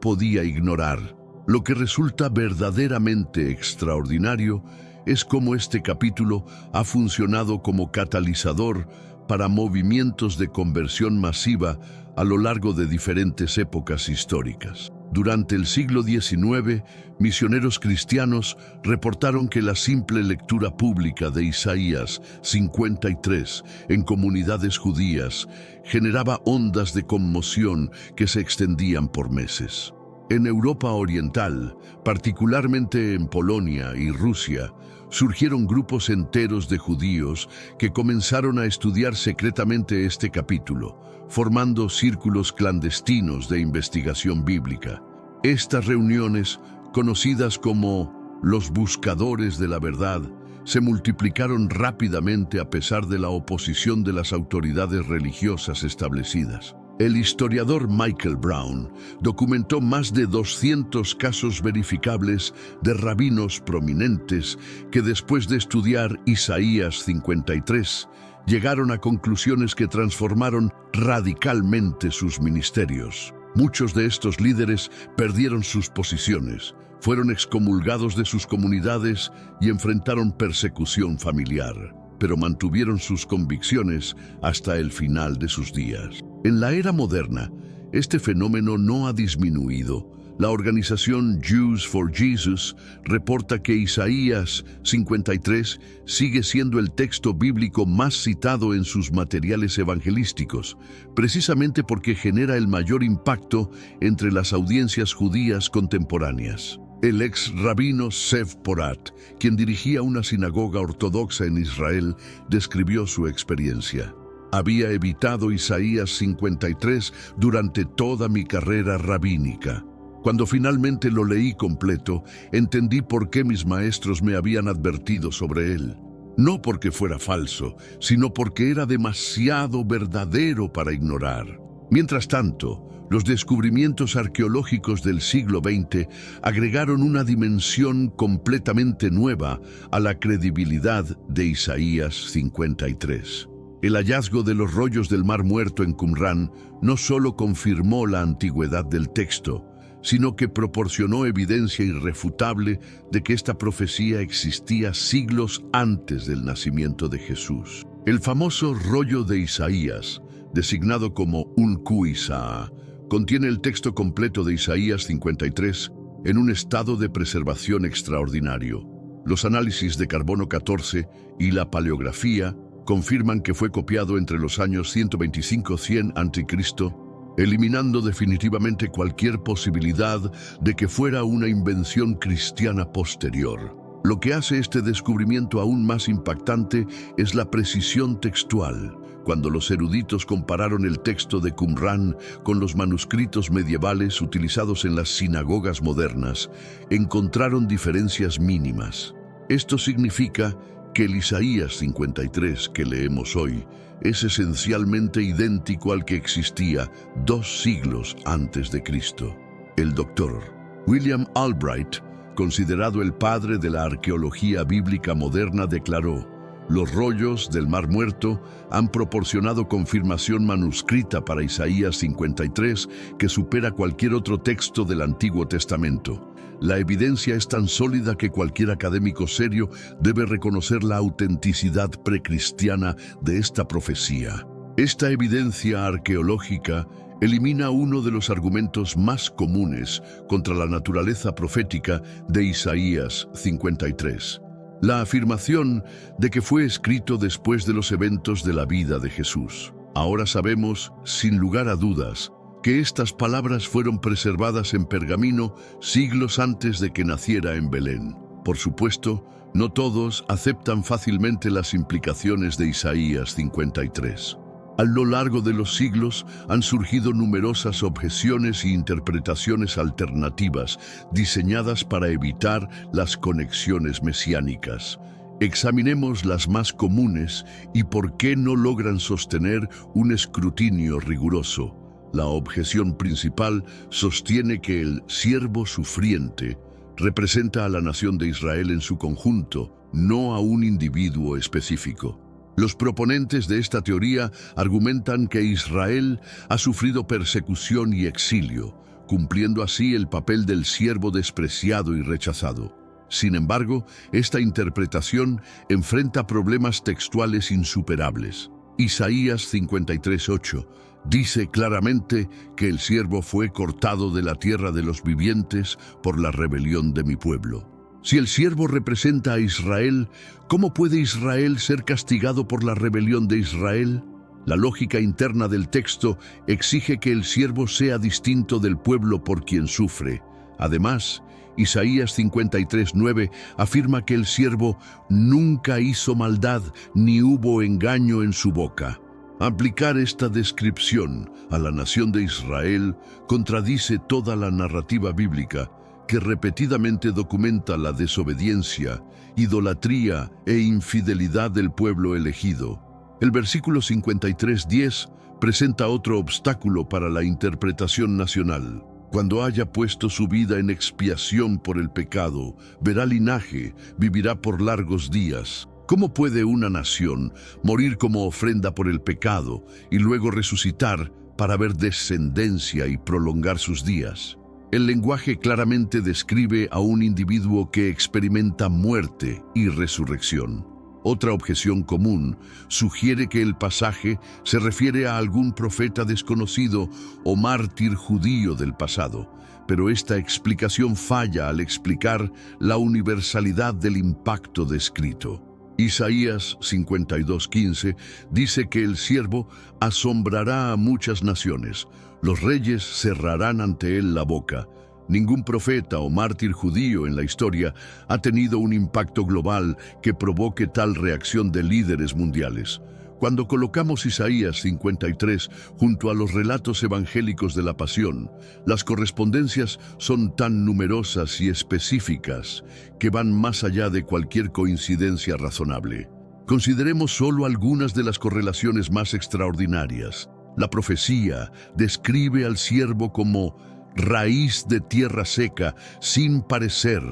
podía ignorar. Lo que resulta verdaderamente extraordinario es cómo este capítulo ha funcionado como catalizador para movimientos de conversión masiva a lo largo de diferentes épocas históricas. Durante el siglo XIX, misioneros cristianos reportaron que la simple lectura pública de Isaías 53 en comunidades judías generaba ondas de conmoción que se extendían por meses. En Europa Oriental, particularmente en Polonia y Rusia, surgieron grupos enteros de judíos que comenzaron a estudiar secretamente este capítulo, formando círculos clandestinos de investigación bíblica. Estas reuniones, conocidas como los buscadores de la verdad, se multiplicaron rápidamente a pesar de la oposición de las autoridades religiosas establecidas. El historiador Michael Brown documentó más de 200 casos verificables de rabinos prominentes que después de estudiar Isaías 53 llegaron a conclusiones que transformaron radicalmente sus ministerios. Muchos de estos líderes perdieron sus posiciones, fueron excomulgados de sus comunidades y enfrentaron persecución familiar, pero mantuvieron sus convicciones hasta el final de sus días. En la era moderna, este fenómeno no ha disminuido. La organización Jews for Jesus reporta que Isaías 53 sigue siendo el texto bíblico más citado en sus materiales evangelísticos, precisamente porque genera el mayor impacto entre las audiencias judías contemporáneas. El ex rabino Zev Porat, quien dirigía una sinagoga ortodoxa en Israel, describió su experiencia. Había evitado Isaías 53 durante toda mi carrera rabínica. Cuando finalmente lo leí completo, entendí por qué mis maestros me habían advertido sobre él. No porque fuera falso, sino porque era demasiado verdadero para ignorar. Mientras tanto, los descubrimientos arqueológicos del siglo XX agregaron una dimensión completamente nueva a la credibilidad de Isaías 53. El hallazgo de los rollos del Mar Muerto en Qumrán no solo confirmó la antigüedad del texto, sino que proporcionó evidencia irrefutable de que esta profecía existía siglos antes del nacimiento de Jesús. El famoso rollo de Isaías, designado como un Qu-Isah, contiene el texto completo de Isaías 53 en un estado de preservación extraordinario. Los análisis de carbono 14 y la paleografía confirman que fue copiado entre los años 125-100 a.C., eliminando definitivamente cualquier posibilidad de que fuera una invención cristiana posterior. Lo que hace este descubrimiento aún más impactante es la precisión textual. Cuando los eruditos compararon el texto de Qumrán con los manuscritos medievales utilizados en las sinagogas modernas, encontraron diferencias mínimas. Esto significa que el Isaías 53 que leemos hoy es esencialmente idéntico al que existía 2 siglos antes de Cristo. El doctor William Albright, considerado el padre de la arqueología bíblica moderna, declaró: los rollos del Mar Muerto han proporcionado confirmación manuscrita para Isaías 53 que supera cualquier otro texto del Antiguo Testamento. La evidencia es tan sólida que cualquier académico serio debe reconocer la autenticidad precristiana de esta profecía. Esta evidencia arqueológica elimina uno de los argumentos más comunes contra la naturaleza profética de Isaías 53. La afirmación de que fue escrito después de los eventos de la vida de Jesús. Ahora sabemos, sin lugar a dudas, que estas palabras fueron preservadas en pergamino siglos antes de que naciera en Belén. Por supuesto, no todos aceptan fácilmente las implicaciones de Isaías 53. A lo largo de los siglos han surgido numerosas objeciones e interpretaciones alternativas diseñadas para evitar las conexiones mesiánicas. Examinemos las más comunes y por qué no logran sostener un escrutinio riguroso. La objeción principal sostiene que el siervo sufriente representa a la nación de Israel en su conjunto, no a un individuo específico. Los proponentes de esta teoría argumentan que Israel ha sufrido persecución y exilio, cumpliendo así el papel del siervo despreciado y rechazado. Sin embargo, esta interpretación enfrenta problemas textuales insuperables. Isaías 53:8 dice claramente que el siervo fue cortado de la tierra de los vivientes por la rebelión de mi pueblo. Si el siervo representa a Israel, ¿cómo puede Israel ser castigado por la rebelión de Israel? La lógica interna del texto exige que el siervo sea distinto del pueblo por quien sufre. Además, Isaías 53:9 afirma que el siervo nunca hizo maldad ni hubo engaño en su boca. Aplicar esta descripción a la nación de Israel contradice toda la narrativa bíblica que repetidamente documenta la desobediencia, idolatría e infidelidad del pueblo elegido. El versículo 53:10 presenta otro obstáculo para la interpretación nacional. Cuando haya puesto su vida en expiación por el pecado, verá linaje, vivirá por largos días. ¿Cómo puede una nación morir como ofrenda por el pecado y luego resucitar para ver descendencia y prolongar sus días? El lenguaje claramente describe a un individuo que experimenta muerte y resurrección. Otra objeción común sugiere que el pasaje se refiere a algún profeta desconocido o mártir judío del pasado, pero esta explicación falla al explicar la universalidad del impacto descrito. Isaías 52:15 dice que el siervo asombrará a muchas naciones, los reyes cerrarán ante él la boca. Ningún profeta o mártir judío en la historia ha tenido un impacto global que provoque tal reacción de líderes mundiales. Cuando colocamos Isaías 53 junto a los relatos evangélicos de la Pasión, las correspondencias son tan numerosas y específicas que van más allá de cualquier coincidencia razonable. Consideremos solo algunas de las correlaciones más extraordinarias. La profecía describe al siervo como raíz de tierra seca, sin parecer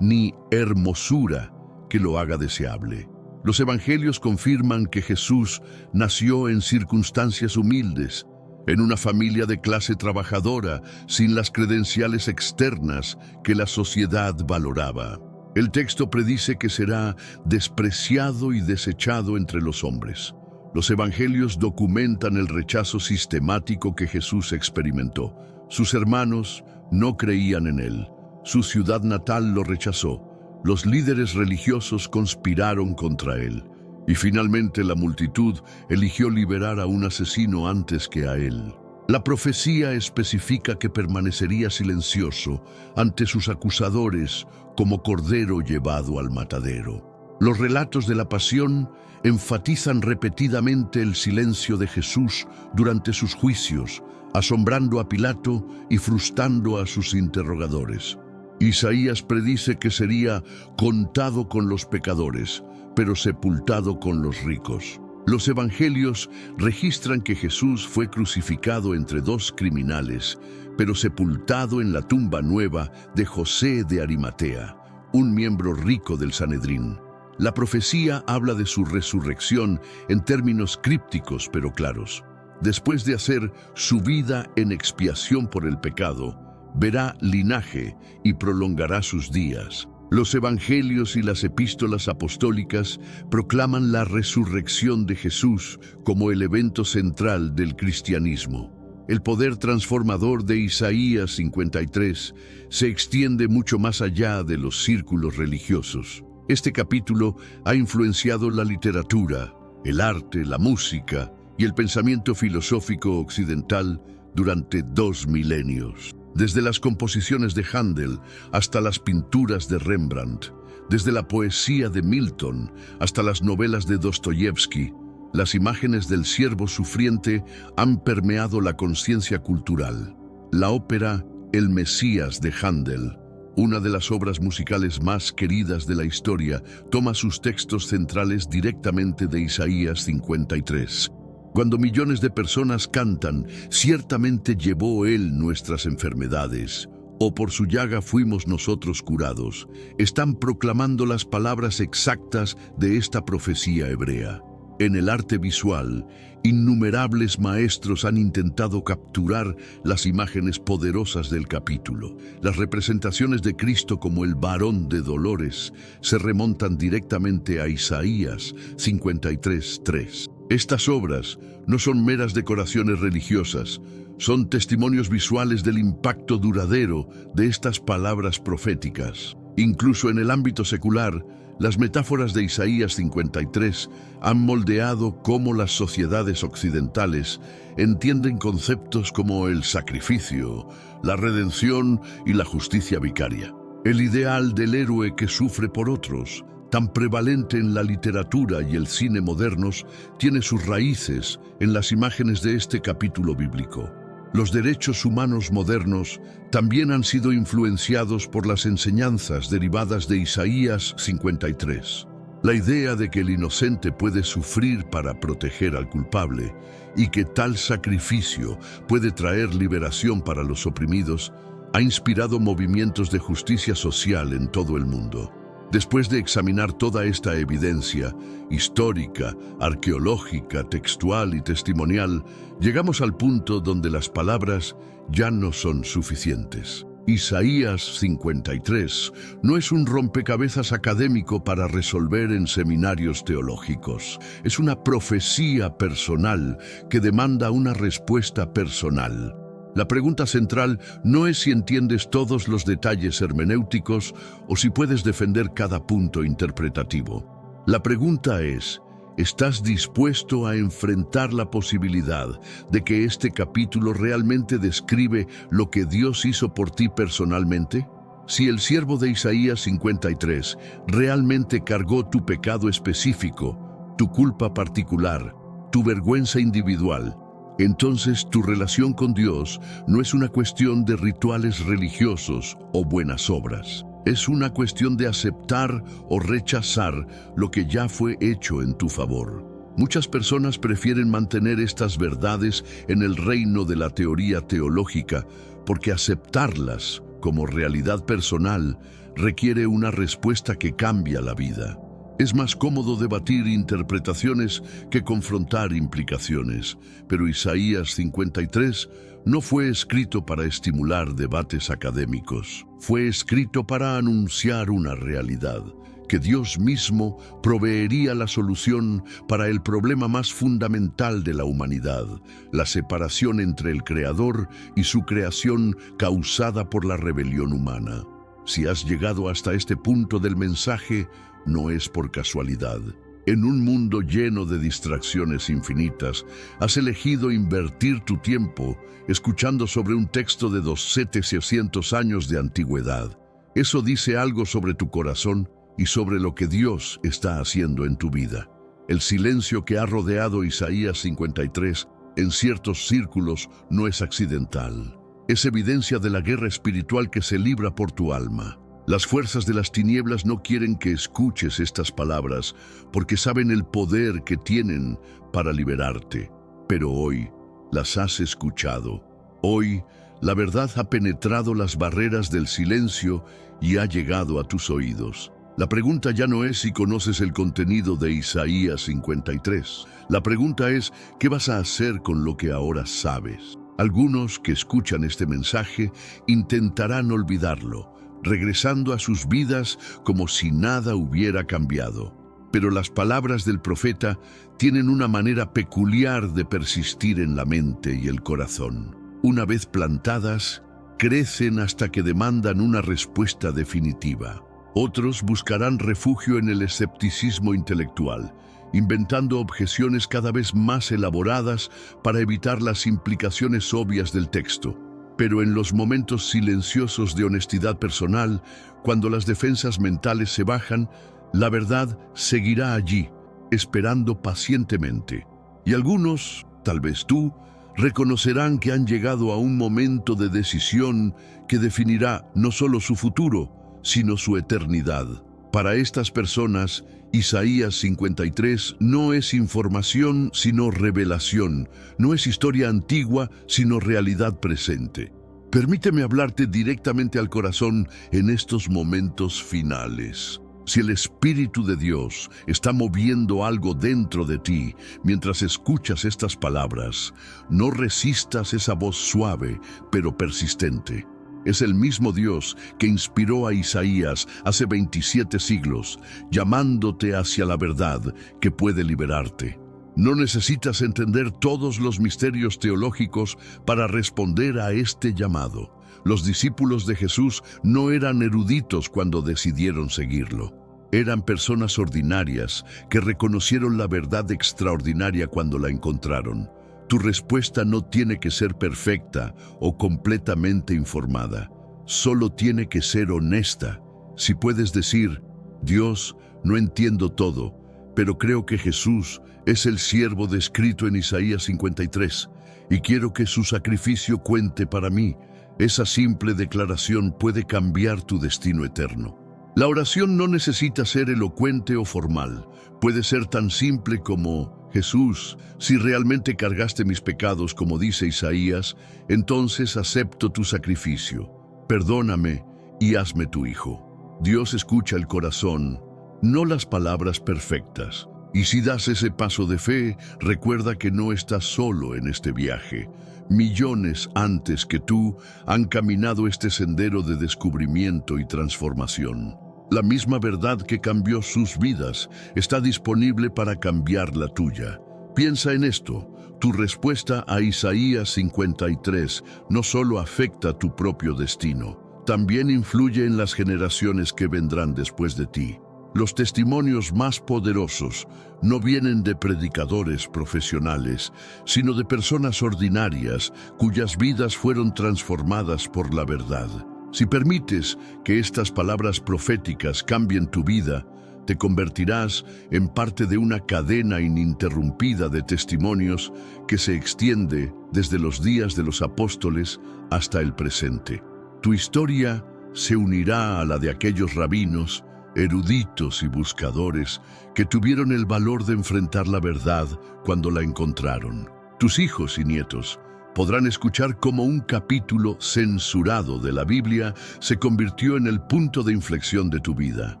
ni hermosura que lo haga deseable. Los evangelios confirman que Jesús nació en circunstancias humildes, en una familia de clase trabajadora, sin las credenciales externas que la sociedad valoraba. El texto predice que será despreciado y desechado entre los hombres. Los evangelios documentan el rechazo sistemático que Jesús experimentó. Sus hermanos no creían en él. Su ciudad natal lo rechazó. Los líderes religiosos conspiraron contra él. Y finalmente la multitud eligió liberar a un asesino antes que a él. La profecía especifica que permanecería silencioso ante sus acusadores como cordero llevado al matadero. Los relatos de la Pasión enfatizan repetidamente el silencio de Jesús durante sus juicios, asombrando a Pilato y frustrando a sus interrogadores. Isaías predice que sería contado con los pecadores, pero sepultado con los ricos. Los evangelios registran que Jesús fue crucificado entre dos criminales, pero sepultado en la tumba nueva de José de Arimatea, un miembro rico del Sanedrín. La profecía habla de su resurrección en términos crípticos pero claros. Después de hacer su vida en expiación por el pecado, verá linaje y prolongará sus días. Los evangelios y las epístolas apostólicas proclaman la resurrección de Jesús como el evento central del cristianismo. El poder transformador de Isaías 53 se extiende mucho más allá de los círculos religiosos. Este capítulo ha influenciado la literatura, el arte, la música y el pensamiento filosófico occidental durante 2 milenios. Desde las composiciones de Händel hasta las pinturas de Rembrandt, desde la poesía de Milton hasta las novelas de Dostoyevsky, las imágenes del siervo sufriente han permeado la conciencia cultural. La ópera El Mesías de Händel, una de las obras musicales más queridas de la historia, toma sus textos centrales directamente de Isaías 53. Cuando millones de personas cantan, ciertamente llevó Él nuestras enfermedades, o por su llaga fuimos nosotros curados, están proclamando las palabras exactas de esta profecía hebrea. En el arte visual, innumerables maestros han intentado capturar las imágenes poderosas del capítulo. Las representaciones de Cristo como el varón de dolores se remontan directamente a Isaías 53:3. Estas obras no son meras decoraciones religiosas, son testimonios visuales del impacto duradero de estas palabras proféticas. Incluso en el ámbito secular, las metáforas de Isaías 53 han moldeado cómo las sociedades occidentales entienden conceptos como el sacrificio, la redención y la justicia vicaria. El ideal del héroe que sufre por otros, tan prevalente en la literatura y el cine modernos, tiene sus raíces en las imágenes de este capítulo bíblico. Los derechos humanos modernos también han sido influenciados por las enseñanzas derivadas de Isaías 53. La idea de que el inocente puede sufrir para proteger al culpable y que tal sacrificio puede traer liberación para los oprimidos ha inspirado movimientos de justicia social en todo el mundo. Después de examinar toda esta evidencia histórica, arqueológica, textual y testimonial, llegamos al punto donde las palabras ya no son suficientes. Isaías 53 no es un rompecabezas académico para resolver en seminarios teológicos. Es una profecía personal que demanda una respuesta personal. La pregunta central no es si entiendes todos los detalles hermenéuticos o si puedes defender cada punto interpretativo. La pregunta es: ¿estás dispuesto a enfrentar la posibilidad de que este capítulo realmente describe lo que Dios hizo por ti personalmente? Si el siervo de Isaías 53 realmente cargó tu pecado específico, tu culpa particular, tu vergüenza individual, entonces tu relación con Dios no es una cuestión de rituales religiosos o buenas obras. Es una cuestión de aceptar o rechazar lo que ya fue hecho en tu favor. Muchas personas prefieren mantener estas verdades en el reino de la teoría teológica porque aceptarlas como realidad personal requiere una respuesta que cambia la vida. Es más cómodo debatir interpretaciones que confrontar implicaciones, pero Isaías 53 no fue escrito para estimular debates académicos. Fue escrito para anunciar una realidad, que Dios mismo proveería la solución para el problema más fundamental de la humanidad, la separación entre el Creador y su creación causada por la rebelión humana. Si has llegado hasta este punto del mensaje, no es por casualidad. En un mundo lleno de distracciones infinitas, has elegido invertir tu tiempo escuchando sobre un texto de 2700 años de antigüedad. Eso dice algo sobre tu corazón y sobre lo que Dios está haciendo en tu vida. El silencio que ha rodeado Isaías 53 en ciertos círculos no es accidental. Es evidencia de la guerra espiritual que se libra por tu alma. Las fuerzas de las tinieblas no quieren que escuches estas palabras porque saben el poder que tienen para liberarte. Pero hoy las has escuchado. Hoy la verdad ha penetrado las barreras del silencio y ha llegado a tus oídos. La pregunta ya no es si conoces el contenido de Isaías 53. La pregunta es: ¿qué vas a hacer con lo que ahora sabes? Algunos que escuchan este mensaje intentarán olvidarlo, regresando a sus vidas como si nada hubiera cambiado. Pero las palabras del profeta tienen una manera peculiar de persistir en la mente y el corazón. Una vez plantadas, crecen hasta que demandan una respuesta definitiva. Otros buscarán refugio en el escepticismo intelectual, inventando objeciones cada vez más elaboradas para evitar las implicaciones obvias del texto. Pero en los momentos silenciosos de honestidad personal, cuando las defensas mentales se bajan, la verdad seguirá allí, esperando pacientemente. Y algunos, tal vez tú, reconocerán que han llegado a un momento de decisión que definirá no solo su futuro, sino su eternidad. Para estas personas, Isaías 53 no es información, sino revelación. No es historia antigua, sino realidad presente. Permíteme hablarte directamente al corazón en estos momentos finales. Si el Espíritu de Dios está moviendo algo dentro de ti mientras escuchas estas palabras, no resistas esa voz suave, pero persistente. Es el mismo Dios que inspiró a Isaías hace 27 siglos, llamándote hacia la verdad que puede liberarte. No necesitas entender todos los misterios teológicos para responder a este llamado. Los discípulos de Jesús no eran eruditos cuando decidieron seguirlo. Eran personas ordinarias que reconocieron la verdad extraordinaria cuando la encontraron. Tu respuesta no tiene que ser perfecta o completamente informada. Solo tiene que ser honesta. Si puedes decir: Dios, no entiendo todo, pero creo que Jesús es el siervo descrito en Isaías 53 y quiero que su sacrificio cuente para mí. Esa simple declaración puede cambiar tu destino eterno. La oración no necesita ser elocuente o formal. Puede ser tan simple como: Jesús, si realmente cargaste mis pecados como dice Isaías, entonces acepto tu sacrificio. Perdóname y hazme tu hijo. Dios escucha el corazón, no las palabras perfectas. Y si das ese paso de fe, recuerda que no estás solo en este viaje. Millones antes que tú han caminado este sendero de descubrimiento y transformación. La misma verdad que cambió sus vidas está disponible para cambiar la tuya. Piensa en esto. Tu respuesta a Isaías 53 no solo afecta tu propio destino, también influye en las generaciones que vendrán después de ti. Los testimonios más poderosos no vienen de predicadores profesionales, sino de personas ordinarias cuyas vidas fueron transformadas por la verdad. Si permites que estas palabras proféticas cambien tu vida, te convertirás en parte de una cadena ininterrumpida de testimonios que se extiende desde los días de los apóstoles hasta el presente. Tu historia se unirá a la de aquellos rabinos, eruditos y buscadores que tuvieron el valor de enfrentar la verdad cuando la encontraron. Tus hijos y nietos podrán escuchar cómo un capítulo censurado de la Biblia se convirtió en el punto de inflexión de tu vida.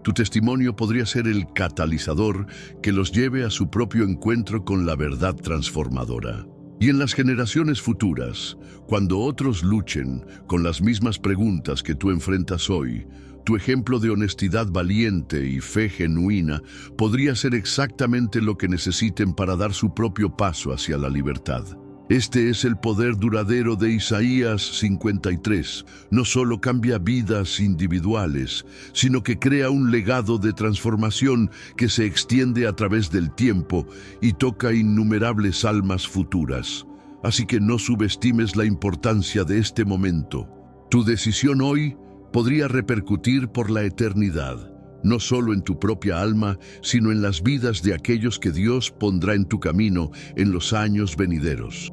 Tu testimonio podría ser el catalizador que los lleve a su propio encuentro con la verdad transformadora. Y en las generaciones futuras, cuando otros luchen con las mismas preguntas que tú enfrentas hoy, tu ejemplo de honestidad valiente y fe genuina podría ser exactamente lo que necesiten para dar su propio paso hacia la libertad. Este es el poder duradero de Isaías 53. No solo cambia vidas individuales, sino que crea un legado de transformación que se extiende a través del tiempo y toca innumerables almas futuras. Así que no subestimes la importancia de este momento. Tu decisión hoy podría repercutir por la eternidad, no solo en tu propia alma, sino en las vidas de aquellos que Dios pondrá en tu camino en los años venideros.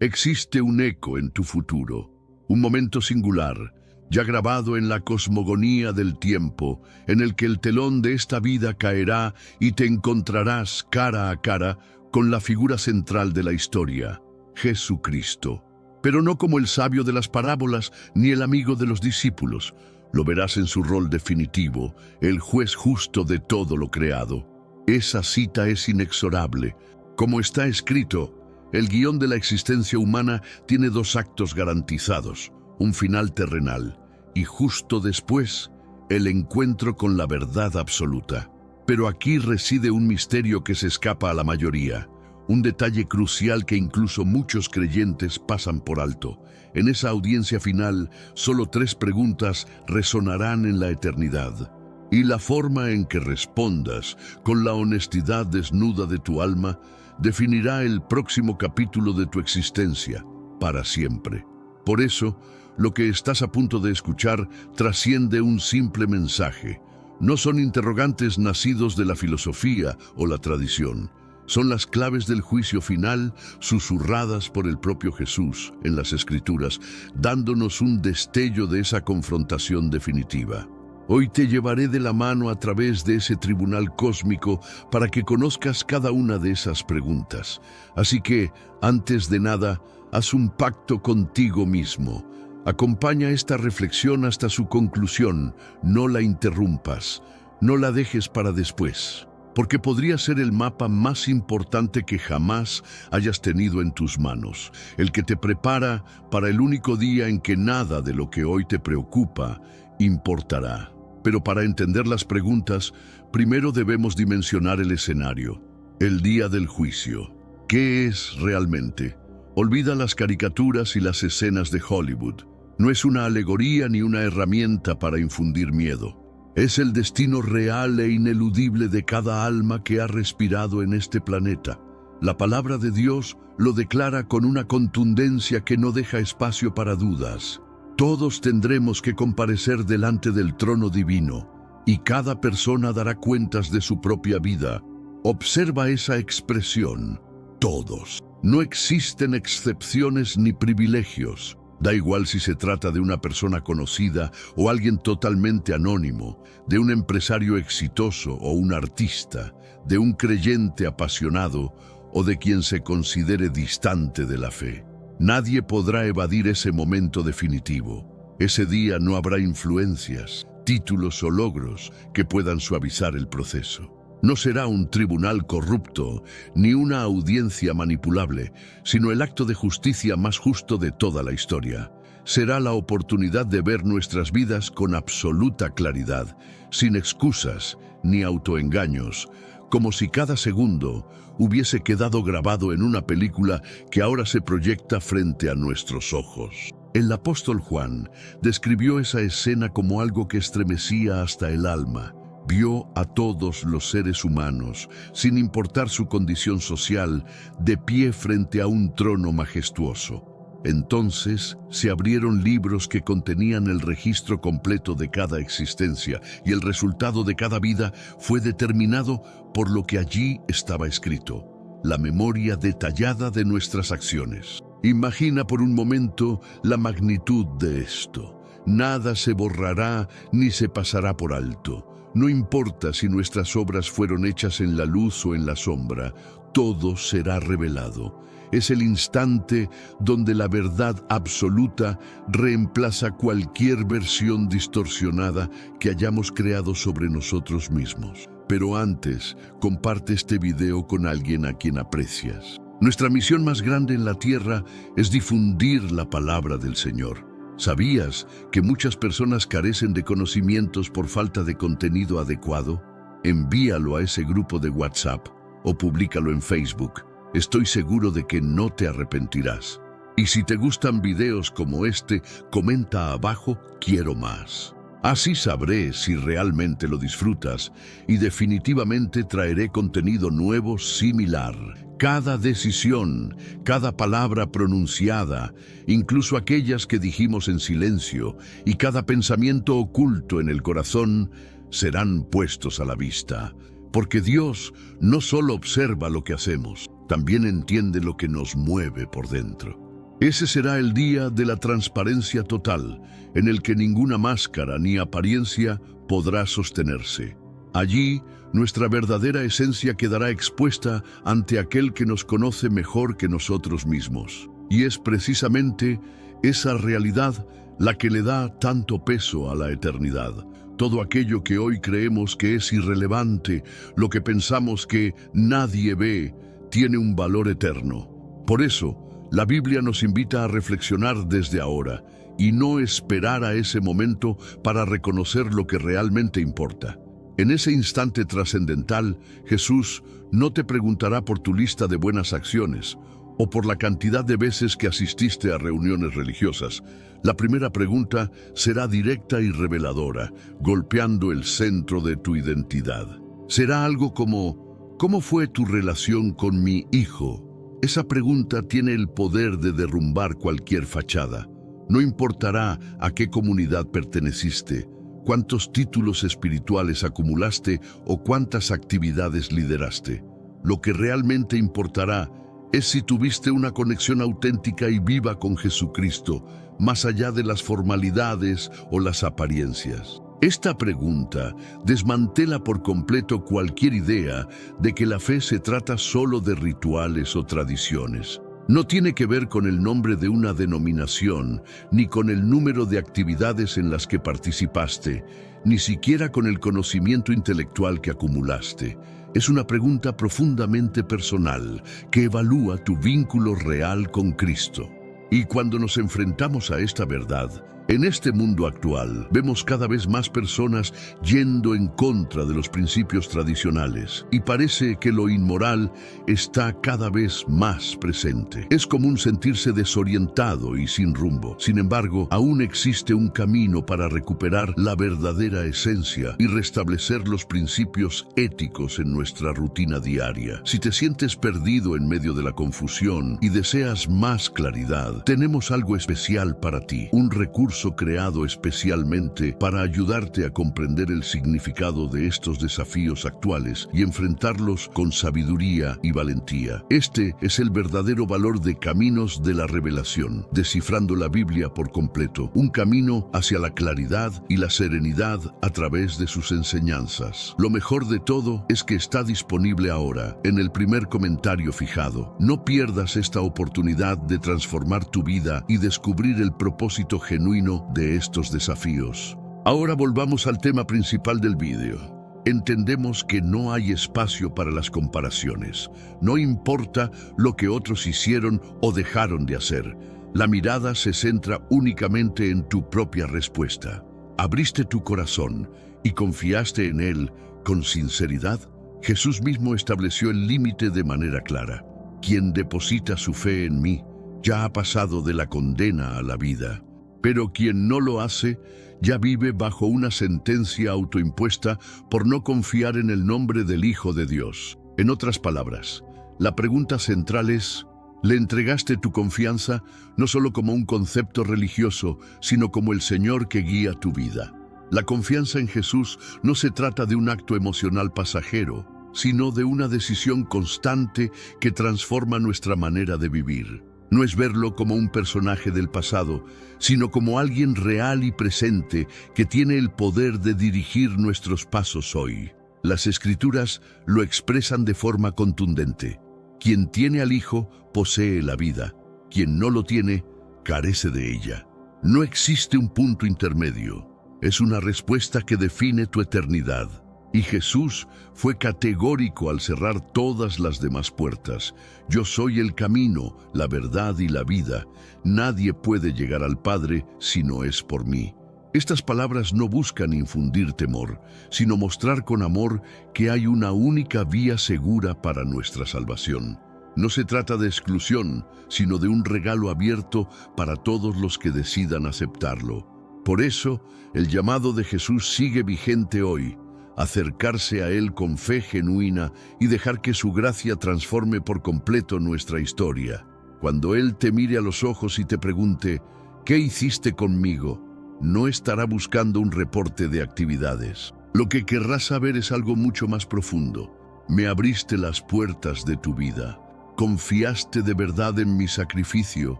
Existe un eco en tu futuro, un momento singular, ya grabado en la cosmogonía del tiempo, en el que el telón de esta vida caerá y te encontrarás cara a cara con la figura central de la historia, Jesucristo. Pero no como el sabio de las parábolas ni el amigo de los discípulos. Lo verás en su rol definitivo, el juez justo de todo lo creado. Esa cita es inexorable. Como está escrito, el guión de la existencia humana tiene dos actos garantizados, un final terrenal y justo después, el encuentro con la verdad absoluta. Pero aquí reside un misterio que se escapa a la mayoría, un detalle crucial que incluso muchos creyentes pasan por alto. En esa audiencia final, solo 3 preguntas resonarán en la eternidad. Y la forma en que respondas, con la honestidad desnuda de tu alma, definirá el próximo capítulo de tu existencia, para siempre. Por eso, lo que estás a punto de escuchar trasciende un simple mensaje. No son interrogantes nacidos de la filosofía o la tradición. Son las claves del juicio final, susurradas por el propio Jesús en las Escrituras, dándonos un destello de esa confrontación definitiva. Hoy te llevaré de la mano a través de ese tribunal cósmico para que conozcas cada una de esas preguntas. Así que, antes de nada, haz un pacto contigo mismo. Acompaña esta reflexión hasta su conclusión. No la interrumpas. No la dejes para después, porque podría ser el mapa más importante que jamás hayas tenido en tus manos, el que te prepara para el único día en que nada de lo que hoy te preocupa importará. Pero para entender las preguntas, primero debemos dimensionar el escenario, el día del juicio. ¿Qué es realmente? Olvida las caricaturas y las escenas de Hollywood. No es una alegoría ni una herramienta para infundir miedo. Es el destino real e ineludible de cada alma que ha respirado en este planeta. La palabra de Dios lo declara con una contundencia que no deja espacio para dudas. Todos tendremos que comparecer delante del trono divino, y cada persona dará cuentas de su propia vida. Observa esa expresión, todos. No existen excepciones ni privilegios. Da igual si se trata de una persona conocida o alguien totalmente anónimo, de un empresario exitoso o un artista, de un creyente apasionado o de quien se considere distante de la fe. Nadie podrá evadir ese momento definitivo. Ese día no habrá influencias, títulos o logros que puedan suavizar el proceso. No será un tribunal corrupto, ni una audiencia manipulable, sino el acto de justicia más justo de toda la historia. Será la oportunidad de ver nuestras vidas con absoluta claridad, sin excusas ni autoengaños, como si cada segundo hubiese quedado grabado en una película que ahora se proyecta frente a nuestros ojos. El apóstol Juan describió esa escena como algo que estremecía hasta el alma. Vio a todos los seres humanos, sin importar su condición social, de pie frente a un trono majestuoso. Entonces se abrieron libros que contenían el registro completo de cada existencia, y el resultado de cada vida fue determinado por lo que allí estaba escrito, la memoria detallada de nuestras acciones. Imagina por un momento la magnitud de esto. Nada se borrará ni se pasará por alto. No importa si nuestras obras fueron hechas en la luz o en la sombra, todo será revelado. Es el instante donde la verdad absoluta reemplaza cualquier versión distorsionada que hayamos creado sobre nosotros mismos. Pero antes, comparte este video con alguien a quien aprecias. Nuestra misión más grande en la tierra es difundir la palabra del Señor. ¿Sabías que muchas personas carecen de conocimientos por falta de contenido adecuado? Envíalo a ese grupo de WhatsApp o públicalo en Facebook. Estoy seguro de que no te arrepentirás. Y si te gustan videos como este, comenta abajo "Quiero más". Así sabré si realmente lo disfrutas y definitivamente traeré contenido nuevo similar. Cada decisión, cada palabra pronunciada, incluso aquellas que dijimos en silencio, y cada pensamiento oculto en el corazón, serán puestos a la vista. Porque Dios no solo observa lo que hacemos, también entiende lo que nos mueve por dentro. Ese será el día de la transparencia total, en el que ninguna máscara ni apariencia podrá sostenerse. Allí, nuestra verdadera esencia quedará expuesta ante aquel que nos conoce mejor que nosotros mismos. Y es precisamente esa realidad la que le da tanto peso a la eternidad. Todo aquello que hoy creemos que es irrelevante, lo que pensamos que nadie ve, tiene un valor eterno. Por eso, la Biblia nos invita a reflexionar desde ahora y no esperar a ese momento para reconocer lo que realmente importa. En ese instante trascendental, Jesús no te preguntará por tu lista de buenas acciones o por la cantidad de veces que asististe a reuniones religiosas. La primera pregunta será directa y reveladora, golpeando el centro de tu identidad. Será algo como: ¿cómo fue tu relación con mi hijo? Esa pregunta tiene el poder de derrumbar cualquier fachada. No importará a qué comunidad perteneciste, cuántos títulos espirituales acumulaste o cuántas actividades lideraste. Lo que realmente importará es si tuviste una conexión auténtica y viva con Jesucristo, más allá de las formalidades o las apariencias. Esta pregunta desmantela por completo cualquier idea de que la fe se trata solo de rituales o tradiciones. No tiene que ver con el nombre de una denominación, ni con el número de actividades en las que participaste, ni siquiera con el conocimiento intelectual que acumulaste. Es una pregunta profundamente personal que evalúa tu vínculo real con Cristo. Y cuando nos enfrentamos a esta verdad, en este mundo actual, vemos cada vez más personas yendo en contra de los principios tradicionales, y parece que lo inmoral está cada vez más presente. Es común sentirse desorientado y sin rumbo. Sin embargo, aún existe un camino para recuperar la verdadera esencia y restablecer los principios éticos en nuestra rutina diaria. Si te sientes perdido en medio de la confusión y deseas más claridad, tenemos algo especial para ti, un recurso creado especialmente para ayudarte a comprender el significado de estos desafíos actuales y enfrentarlos con sabiduría y valentía. Este es el verdadero valor de Caminos de la Revelación, descifrando la Biblia por completo, un camino hacia la claridad y la serenidad a través de sus enseñanzas. Lo mejor de todo es que está disponible ahora, en el primer comentario fijado. No pierdas esta oportunidad de transformar tu vida y descubrir el propósito genuino de estos desafíos. Ahora volvamos al tema principal del vídeo. entendemos que no hay espacio para las comparaciones. No importa lo que otros hicieron o dejaron de hacer. La mirada se centra únicamente en tu propia respuesta. ¿Abriste tu corazón y confiaste en él con sinceridad? Jesús mismo estableció el límite de manera clara. Quien deposita su fe en mí ya ha pasado de la condena a la vida. Pero quien no lo hace ya vive bajo una sentencia autoimpuesta por no confiar en el nombre del Hijo de Dios. En otras palabras, la pregunta central es: ¿le entregaste tu confianza no solo como un concepto religioso, sino como el Señor que guía tu vida? La confianza en Jesús no se trata de un acto emocional pasajero, sino de una decisión constante que transforma nuestra manera de vivir. No es verlo como un personaje del pasado, sino como alguien real y presente que tiene el poder de dirigir nuestros pasos hoy. Las Escrituras lo expresan de forma contundente. Quien tiene al Hijo posee la vida. Quien no lo tiene, carece de ella. No existe un punto intermedio. Es una respuesta que define tu eternidad. Y Jesús fue categórico al cerrar todas las demás puertas. Yo soy el camino, la verdad y la vida. Nadie puede llegar al Padre si no es por mí. Estas palabras no buscan infundir temor, sino mostrar con amor que hay una única vía segura para nuestra salvación. No se trata de exclusión, sino de un regalo abierto para todos los que decidan aceptarlo. Por eso, el llamado de Jesús sigue vigente hoy: acercarse a Él con fe genuina y dejar que su gracia transforme por completo nuestra historia. Cuando Él te mire a los ojos y te pregunte: ¿qué hiciste conmigo?, no estará buscando un reporte de actividades. Lo que querrá saber es algo mucho más profundo. Me abriste las puertas de tu vida. Confiaste de verdad en mi sacrificio.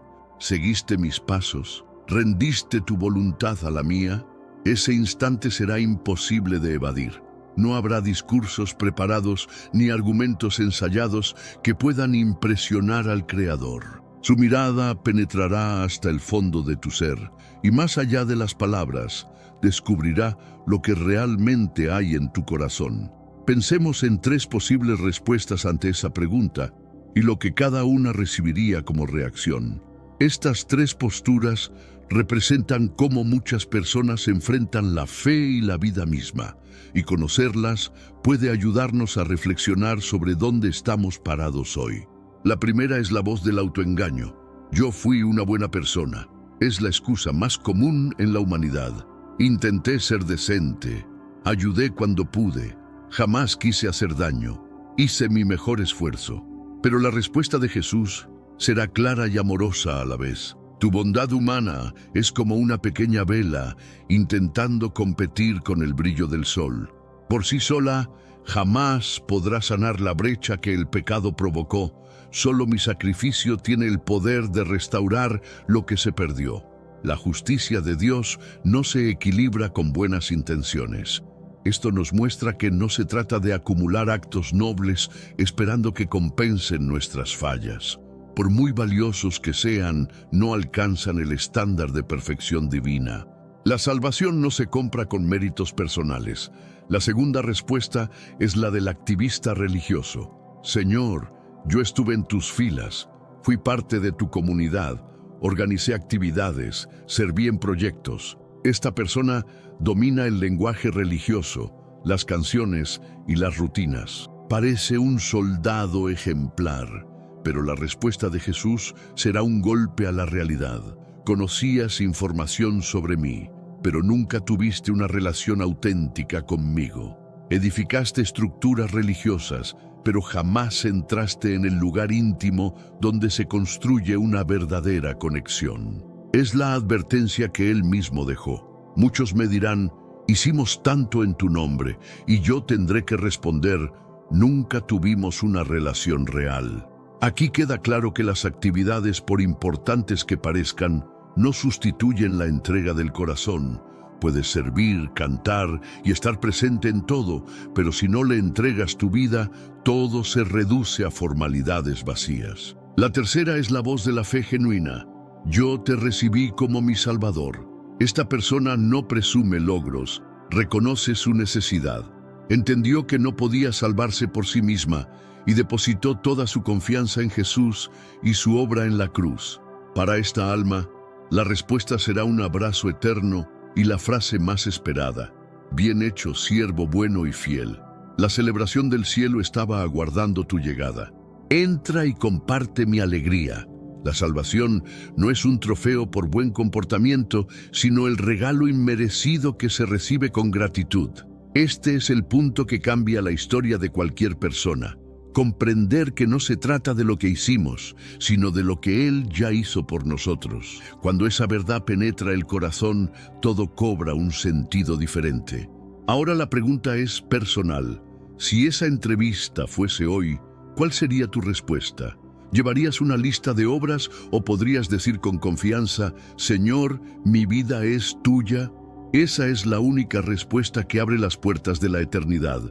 Seguiste mis pasos. Rendiste tu voluntad a la mía. Ese instante será imposible de evadir. No habrá discursos preparados ni argumentos ensayados que puedan impresionar al Creador. Su mirada penetrará hasta el fondo de tu ser y más allá de las palabras, descubrirá lo que realmente hay en tu corazón. Pensemos en 3 posibles respuestas ante esa pregunta y lo que cada una recibiría como reacción. Estas 3 posturas representan cómo muchas personas enfrentan la fe y la vida misma, y conocerlas puede ayudarnos a reflexionar sobre dónde estamos parados hoy. La primera es la voz del autoengaño. Yo fui una buena persona. Es la excusa más común en la humanidad. Intenté ser decente. Ayudé cuando pude. Jamás quise hacer daño. Hice mi mejor esfuerzo. Pero la respuesta de Jesús será clara y amorosa a la vez. Tu bondad humana es como una pequeña vela intentando competir con el brillo del sol. Por sí sola, jamás podrá sanar la brecha que el pecado provocó. Solo mi sacrificio tiene el poder de restaurar lo que se perdió. La justicia de Dios no se equilibra con buenas intenciones. Esto nos muestra que no se trata de acumular actos nobles esperando que compensen nuestras fallas. Por muy valiosos que sean, no alcanzan el estándar de perfección divina. La salvación no se compra con méritos personales. La segunda respuesta es la del activista religioso. Señor, yo estuve en tus filas, fui parte de tu comunidad, organicé actividades, serví en proyectos. Esta persona domina el lenguaje religioso, las canciones y las rutinas. Parece un soldado ejemplar, pero la respuesta de Jesús será un golpe a la realidad. Conocías información sobre mí, pero nunca tuviste una relación auténtica conmigo. Edificaste estructuras religiosas, pero jamás entraste en el lugar íntimo donde se construye una verdadera conexión. Es la advertencia que Él mismo dejó. Muchos me dirán: hicimos tanto en tu nombre, y yo tendré que responder: nunca tuvimos una relación real. Aquí queda claro que las actividades, por importantes que parezcan, no sustituyen la entrega del corazón. Puedes servir, cantar y estar presente en todo, pero si no le entregas tu vida, todo se reduce a formalidades vacías. La tercera es la voz de la fe genuina. Yo te recibí como mi Salvador. Esta persona no presume logros, reconoce su necesidad. Entendió que no podía salvarse por sí misma y depositó toda su confianza en Jesús y su obra en la cruz. Para esta alma, la respuesta será un abrazo eterno y la frase más esperada: bien hecho, siervo bueno y fiel. La celebración del cielo estaba aguardando tu llegada. Entra y comparte mi alegría. La salvación no es un trofeo por buen comportamiento, sino el regalo inmerecido que se recibe con gratitud. Este es el punto que cambia la historia de cualquier persona. Comprender que no se trata de lo que hicimos, sino de lo que Él ya hizo por nosotros. Cuando esa verdad penetra el corazón, todo cobra un sentido diferente. Ahora la pregunta es personal. Si esa entrevista fuese hoy, ¿cuál sería tu respuesta? ¿Llevarías una lista de obras o podrías decir con confianza: Señor, mi vida es tuya? Esa es la única respuesta que abre las puertas de la eternidad.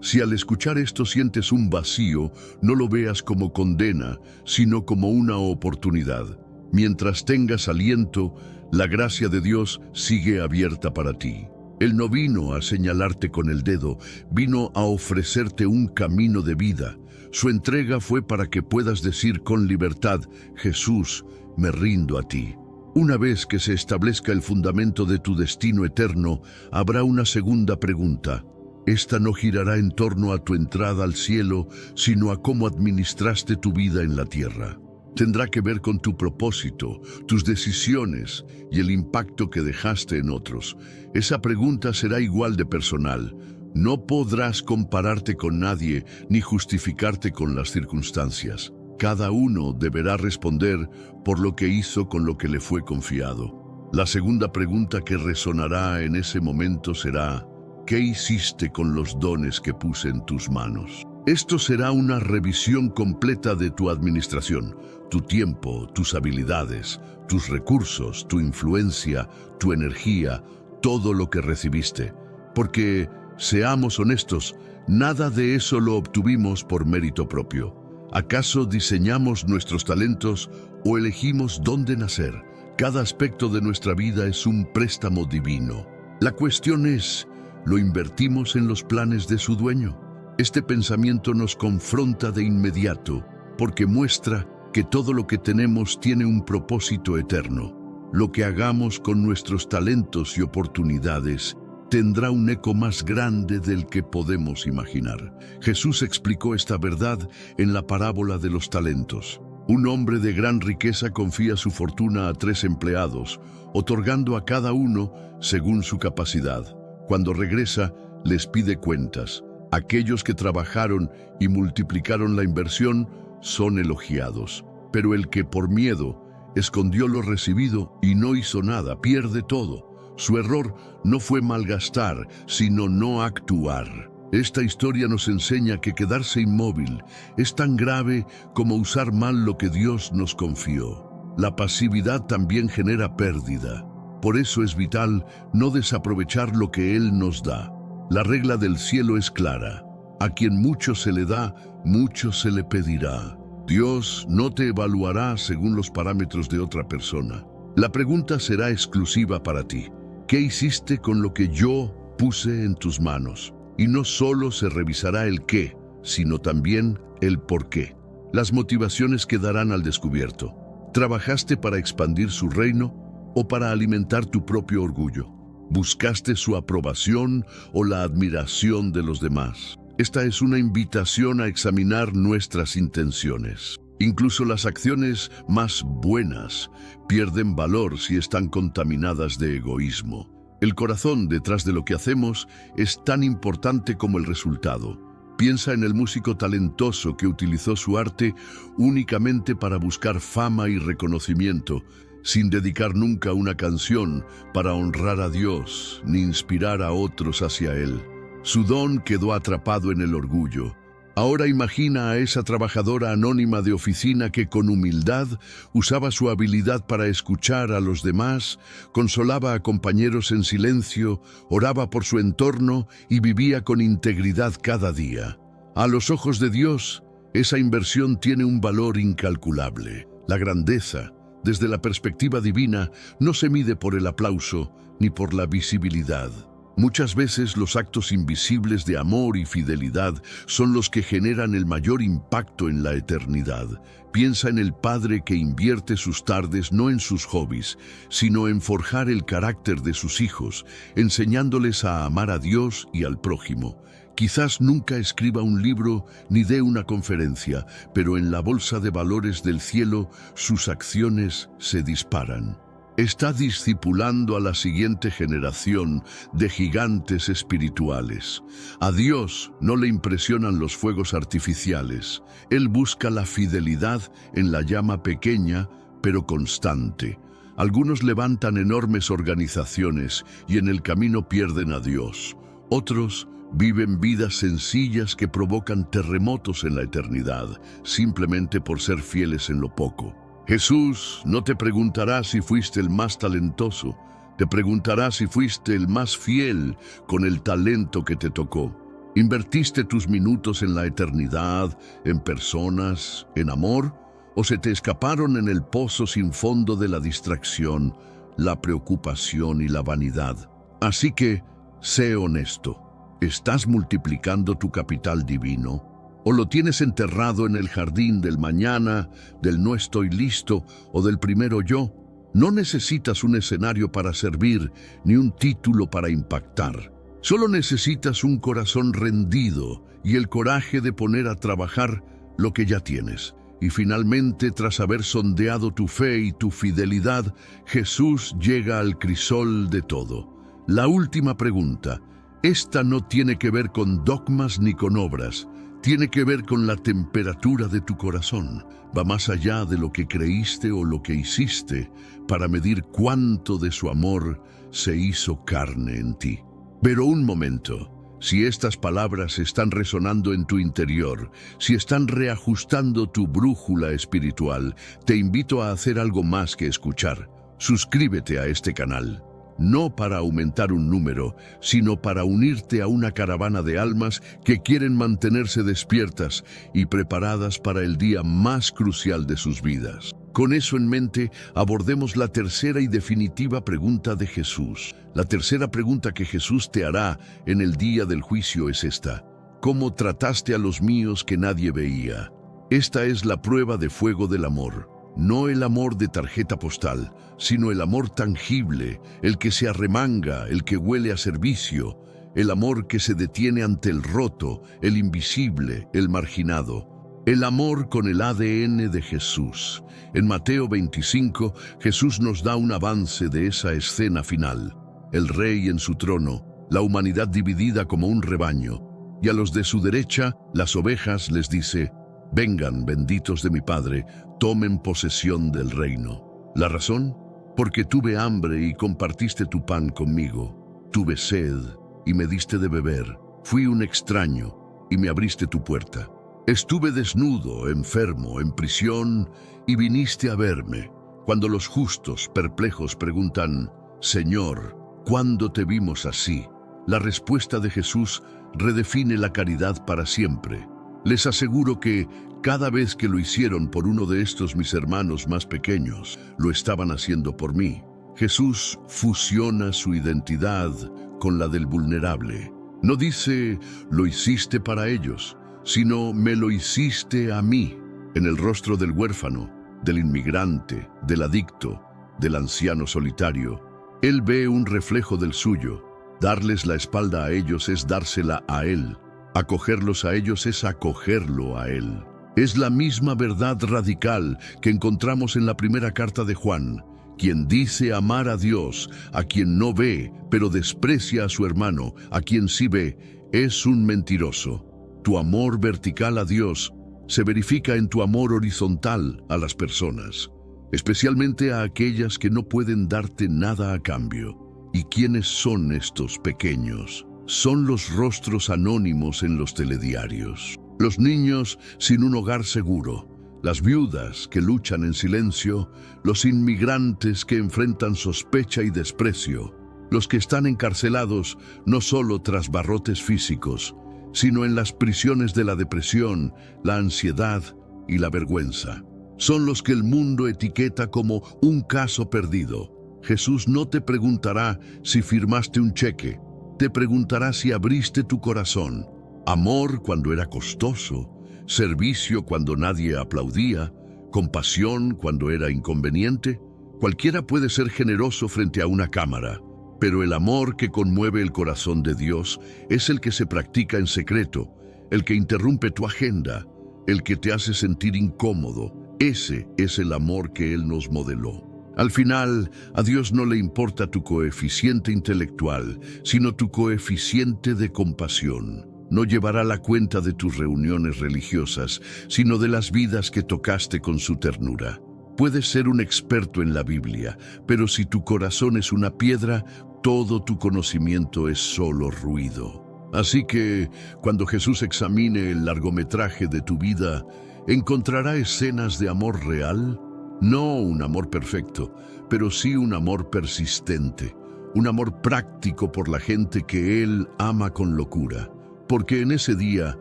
Si al escuchar esto sientes un vacío, no lo veas como condena, sino como una oportunidad. Mientras tengas aliento, la gracia de Dios sigue abierta para ti. Él no vino a señalarte con el dedo, vino a ofrecerte un camino de vida. Su entrega fue para que puedas decir con libertad: Jesús, me rindo a ti. Una vez que se establezca el fundamento de tu destino eterno, habrá una segunda pregunta. Esta no girará en torno a tu entrada al cielo, sino a cómo administraste tu vida en la tierra. Tendrá que ver con tu propósito, tus decisiones y el impacto que dejaste en otros. Esa pregunta será igual de personal. No podrás compararte con nadie ni justificarte con las circunstancias. Cada uno deberá responder por lo que hizo con lo que le fue confiado. La segunda pregunta que resonará en ese momento será: ¿qué hiciste con los dones que puse en tus manos? Esto será una revisión completa de tu administración, tu tiempo, tus habilidades, tus recursos, tu influencia, tu energía, todo lo que recibiste. Porque, seamos honestos, nada de eso lo obtuvimos por mérito propio. ¿Acaso diseñamos nuestros talentos o elegimos dónde nacer? Cada aspecto de nuestra vida es un préstamo divino. La cuestión es: ¿lo invertimos en los planes de su dueño? Este pensamiento nos confronta de inmediato, porque muestra que todo lo que tenemos tiene un propósito eterno. Lo que hagamos con nuestros talentos y oportunidades tendrá un eco más grande del que podemos imaginar. Jesús explicó esta verdad en la parábola de los talentos. Un hombre de gran riqueza confía su fortuna a 3 empleados, otorgando a cada uno según su capacidad. Cuando regresa, les pide cuentas. Aquellos que trabajaron y multiplicaron la inversión son elogiados, pero el que por miedo escondió lo recibido y no hizo nada, pierde todo. Su error no fue malgastar, sino no actuar. Esta historia nos enseña que quedarse inmóvil es tan grave como usar mal lo que Dios nos confió. La pasividad también genera pérdida. Por eso es vital no desaprovechar lo que Él nos da. La regla del cielo es clara: a quien mucho se le da, mucho se le pedirá. Dios no te evaluará según los parámetros de otra persona. La pregunta será exclusiva para ti. ¿Qué hiciste con lo que yo puse en tus manos? Y no solo se revisará el qué, sino también el por qué. Las motivaciones quedarán al descubierto. ¿Trabajaste para expandir su reino o para alimentar tu propio orgullo? ¿Buscaste su aprobación o la admiración de los demás? Esta es una invitación a examinar nuestras intenciones. Incluso las acciones más buenas pierden valor si están contaminadas de egoísmo. El corazón detrás de lo que hacemos es tan importante como el resultado. Piensa en el músico talentoso que utilizó su arte únicamente para buscar fama y reconocimiento, sin dedicar nunca una canción para honrar a Dios ni inspirar a otros hacia Él. Su don quedó atrapado en el orgullo. Ahora imagina a esa trabajadora anónima de oficina que con humildad usaba su habilidad para escuchar a los demás, consolaba a compañeros en silencio, oraba por su entorno y vivía con integridad cada día. A los ojos de Dios, esa inversión tiene un valor incalculable. La grandeza, desde la perspectiva divina, no se mide por el aplauso ni por la visibilidad. Muchas veces los actos invisibles de amor y fidelidad son los que generan el mayor impacto en la eternidad. Piensa en el padre que invierte sus tardes no en sus hobbies, sino en forjar el carácter de sus hijos, enseñándoles a amar a Dios y al prójimo. Quizás nunca escriba un libro ni dé una conferencia, pero en la bolsa de valores del cielo sus acciones se disparan. Está discipulando a la siguiente generación de gigantes espirituales. A Dios no le impresionan los fuegos artificiales. Él busca la fidelidad en la llama pequeña, pero constante. Algunos levantan enormes organizaciones y en el camino pierden a Dios. Otros viven vidas sencillas que provocan terremotos en la eternidad, simplemente por ser fieles en lo poco. Jesús no te preguntará si fuiste el más talentoso, te preguntará si fuiste el más fiel con el talento que te tocó. ¿Invertiste tus minutos en la eternidad, en personas, en amor? ¿O se te escaparon en el pozo sin fondo de la distracción, la preocupación y la vanidad? Así que, sé honesto. ¿Estás multiplicando tu capital divino? ¿O lo tienes enterrado en el jardín del mañana, del no estoy listo o del primero yo? No necesitas un escenario para servir, ni un título para impactar. Solo necesitas un corazón rendido y el coraje de poner a trabajar lo que ya tienes. Y finalmente, tras haber sondeado tu fe y tu fidelidad, Jesús llega al crisol de todo. La última pregunta. Esta no tiene que ver con dogmas ni con obras. Tiene que ver con la temperatura de tu corazón. Va más allá de lo que creíste o lo que hiciste para medir cuánto de su amor se hizo carne en ti. Pero un momento, si estas palabras están resonando en tu interior, si están reajustando tu brújula espiritual, te invito a hacer algo más que escuchar. Suscríbete a este canal. No para aumentar un número, sino para unirte a una caravana de almas que quieren mantenerse despiertas y preparadas para el día más crucial de sus vidas. Con eso en mente, abordemos la tercera y definitiva pregunta de Jesús. La tercera pregunta que Jesús te hará en el día del juicio es esta: ¿cómo trataste a los míos que nadie veía? Esta es la prueba de fuego del amor. No el amor de tarjeta postal, sino el amor tangible, el que se arremanga, el que huele a servicio, el amor que se detiene ante el roto, el invisible, el marginado. El amor con el ADN de Jesús. En Mateo 25, Jesús nos da un avance de esa escena final. El rey en su trono, la humanidad dividida como un rebaño, y a los de su derecha, las ovejas, les dice: vengan, benditos de mi Padre, tomen posesión del reino. ¿La razón? Porque tuve hambre y compartiste tu pan conmigo. Tuve sed y me diste de beber. Fui un extraño y me abriste tu puerta. Estuve desnudo, enfermo, en prisión y viniste a verme. Cuando los justos, perplejos, preguntan: Señor, ¿cuándo te vimos así? La respuesta de Jesús redefine la caridad para siempre. Les aseguro que cada vez que lo hicieron por uno de estos mis hermanos más pequeños, lo estaban haciendo por mí. Jesús fusiona su identidad con la del vulnerable. No dice, lo hiciste para ellos, sino me lo hiciste a mí. En el rostro del huérfano, del inmigrante, del adicto, del anciano solitario, Él ve un reflejo del suyo. Darles la espalda a ellos es dársela a Él. Acogerlos a ellos es acogerlo a Él. Es la misma verdad radical que encontramos en la primera carta de Juan. Quien dice amar a Dios, a quien no ve, pero desprecia a su hermano, a quien sí ve, es un mentiroso. Tu amor vertical a Dios se verifica en tu amor horizontal a las personas, especialmente a aquellas que no pueden darte nada a cambio. ¿Y quiénes son estos pequeños? Son los rostros anónimos en los telediarios, los niños sin un hogar seguro, las viudas que luchan en silencio, los inmigrantes que enfrentan sospecha y desprecio, los que están encarcelados no solo tras barrotes físicos, sino en las prisiones de la depresión, la ansiedad y la vergüenza. Son los que el mundo etiqueta como un caso perdido. Jesús no te preguntará si firmaste un cheque. te preguntará si abriste tu corazón. Amor cuando era costoso, servicio cuando nadie aplaudía, compasión cuando era inconveniente. Cualquiera puede ser generoso frente a una cámara, pero el amor que conmueve el corazón de Dios es el que se practica en secreto, el que interrumpe tu agenda, el que te hace sentir incómodo. Ese es el amor que Él nos modeló. Al final, a Dios no le importa tu coeficiente intelectual, sino tu coeficiente de compasión. No llevará la cuenta de tus reuniones religiosas, sino de las vidas que tocaste con su ternura. Puedes ser un experto en la Biblia, pero si tu corazón es una piedra, todo tu conocimiento es solo ruido. Así que, cuando Jesús examine el largometraje de tu vida, ¿encontrará escenas de amor real? No un amor perfecto, pero sí un amor persistente, un amor práctico por la gente que Él ama con locura. Porque en ese día,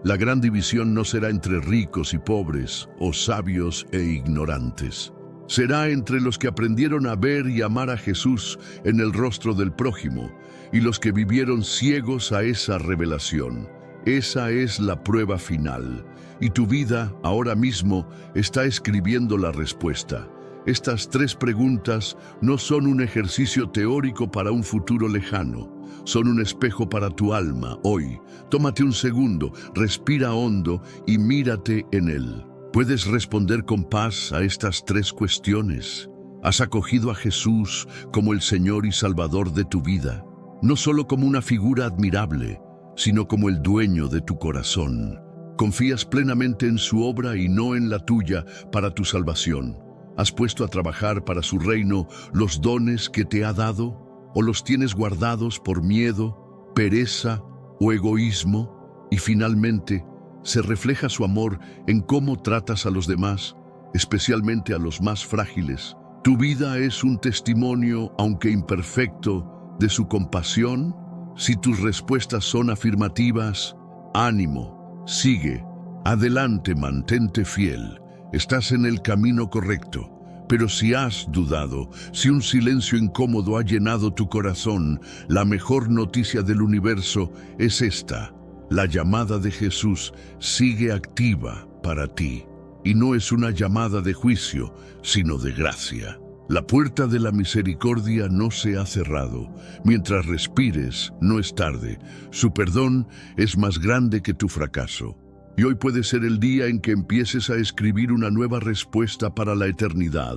la gran división no será entre ricos y pobres, o sabios e ignorantes. Será entre los que aprendieron a ver y amar a Jesús en el rostro del prójimo, y los que vivieron ciegos a esa revelación. Esa es la prueba final, y tu vida, ahora mismo, está escribiendo la respuesta. Estas 3 preguntas no son un ejercicio teórico para un futuro lejano. Son un espejo para tu alma, hoy. Tómate un segundo, respira hondo y mírate en él. ¿Puedes responder con paz a estas 3 cuestiones? ¿Has acogido a Jesús como el Señor y Salvador de tu vida? No solo como una figura admirable, sino como el dueño de tu corazón. ¿Confías plenamente en su obra y no en la tuya para tu salvación? ¿Has puesto a trabajar para su reino los dones que te ha dado? ¿O los tienes guardados por miedo, pereza o egoísmo? Y finalmente, ¿se refleja su amor en cómo tratas a los demás, especialmente a los más frágiles? ¿Tu vida es un testimonio, aunque imperfecto, de su compasión? Si tus respuestas son afirmativas, ánimo, sigue, adelante, mantente fiel. Estás en el camino correcto. Pero si has dudado, si un silencio incómodo ha llenado tu corazón, la mejor noticia del universo es esta. La llamada de Jesús sigue activa para ti. Y no es una llamada de juicio, sino de gracia. La puerta de la misericordia no se ha cerrado. Mientras respires, no es tarde. Su perdón es más grande que tu fracaso. Y hoy puede ser el día en que empieces a escribir una nueva respuesta para la eternidad.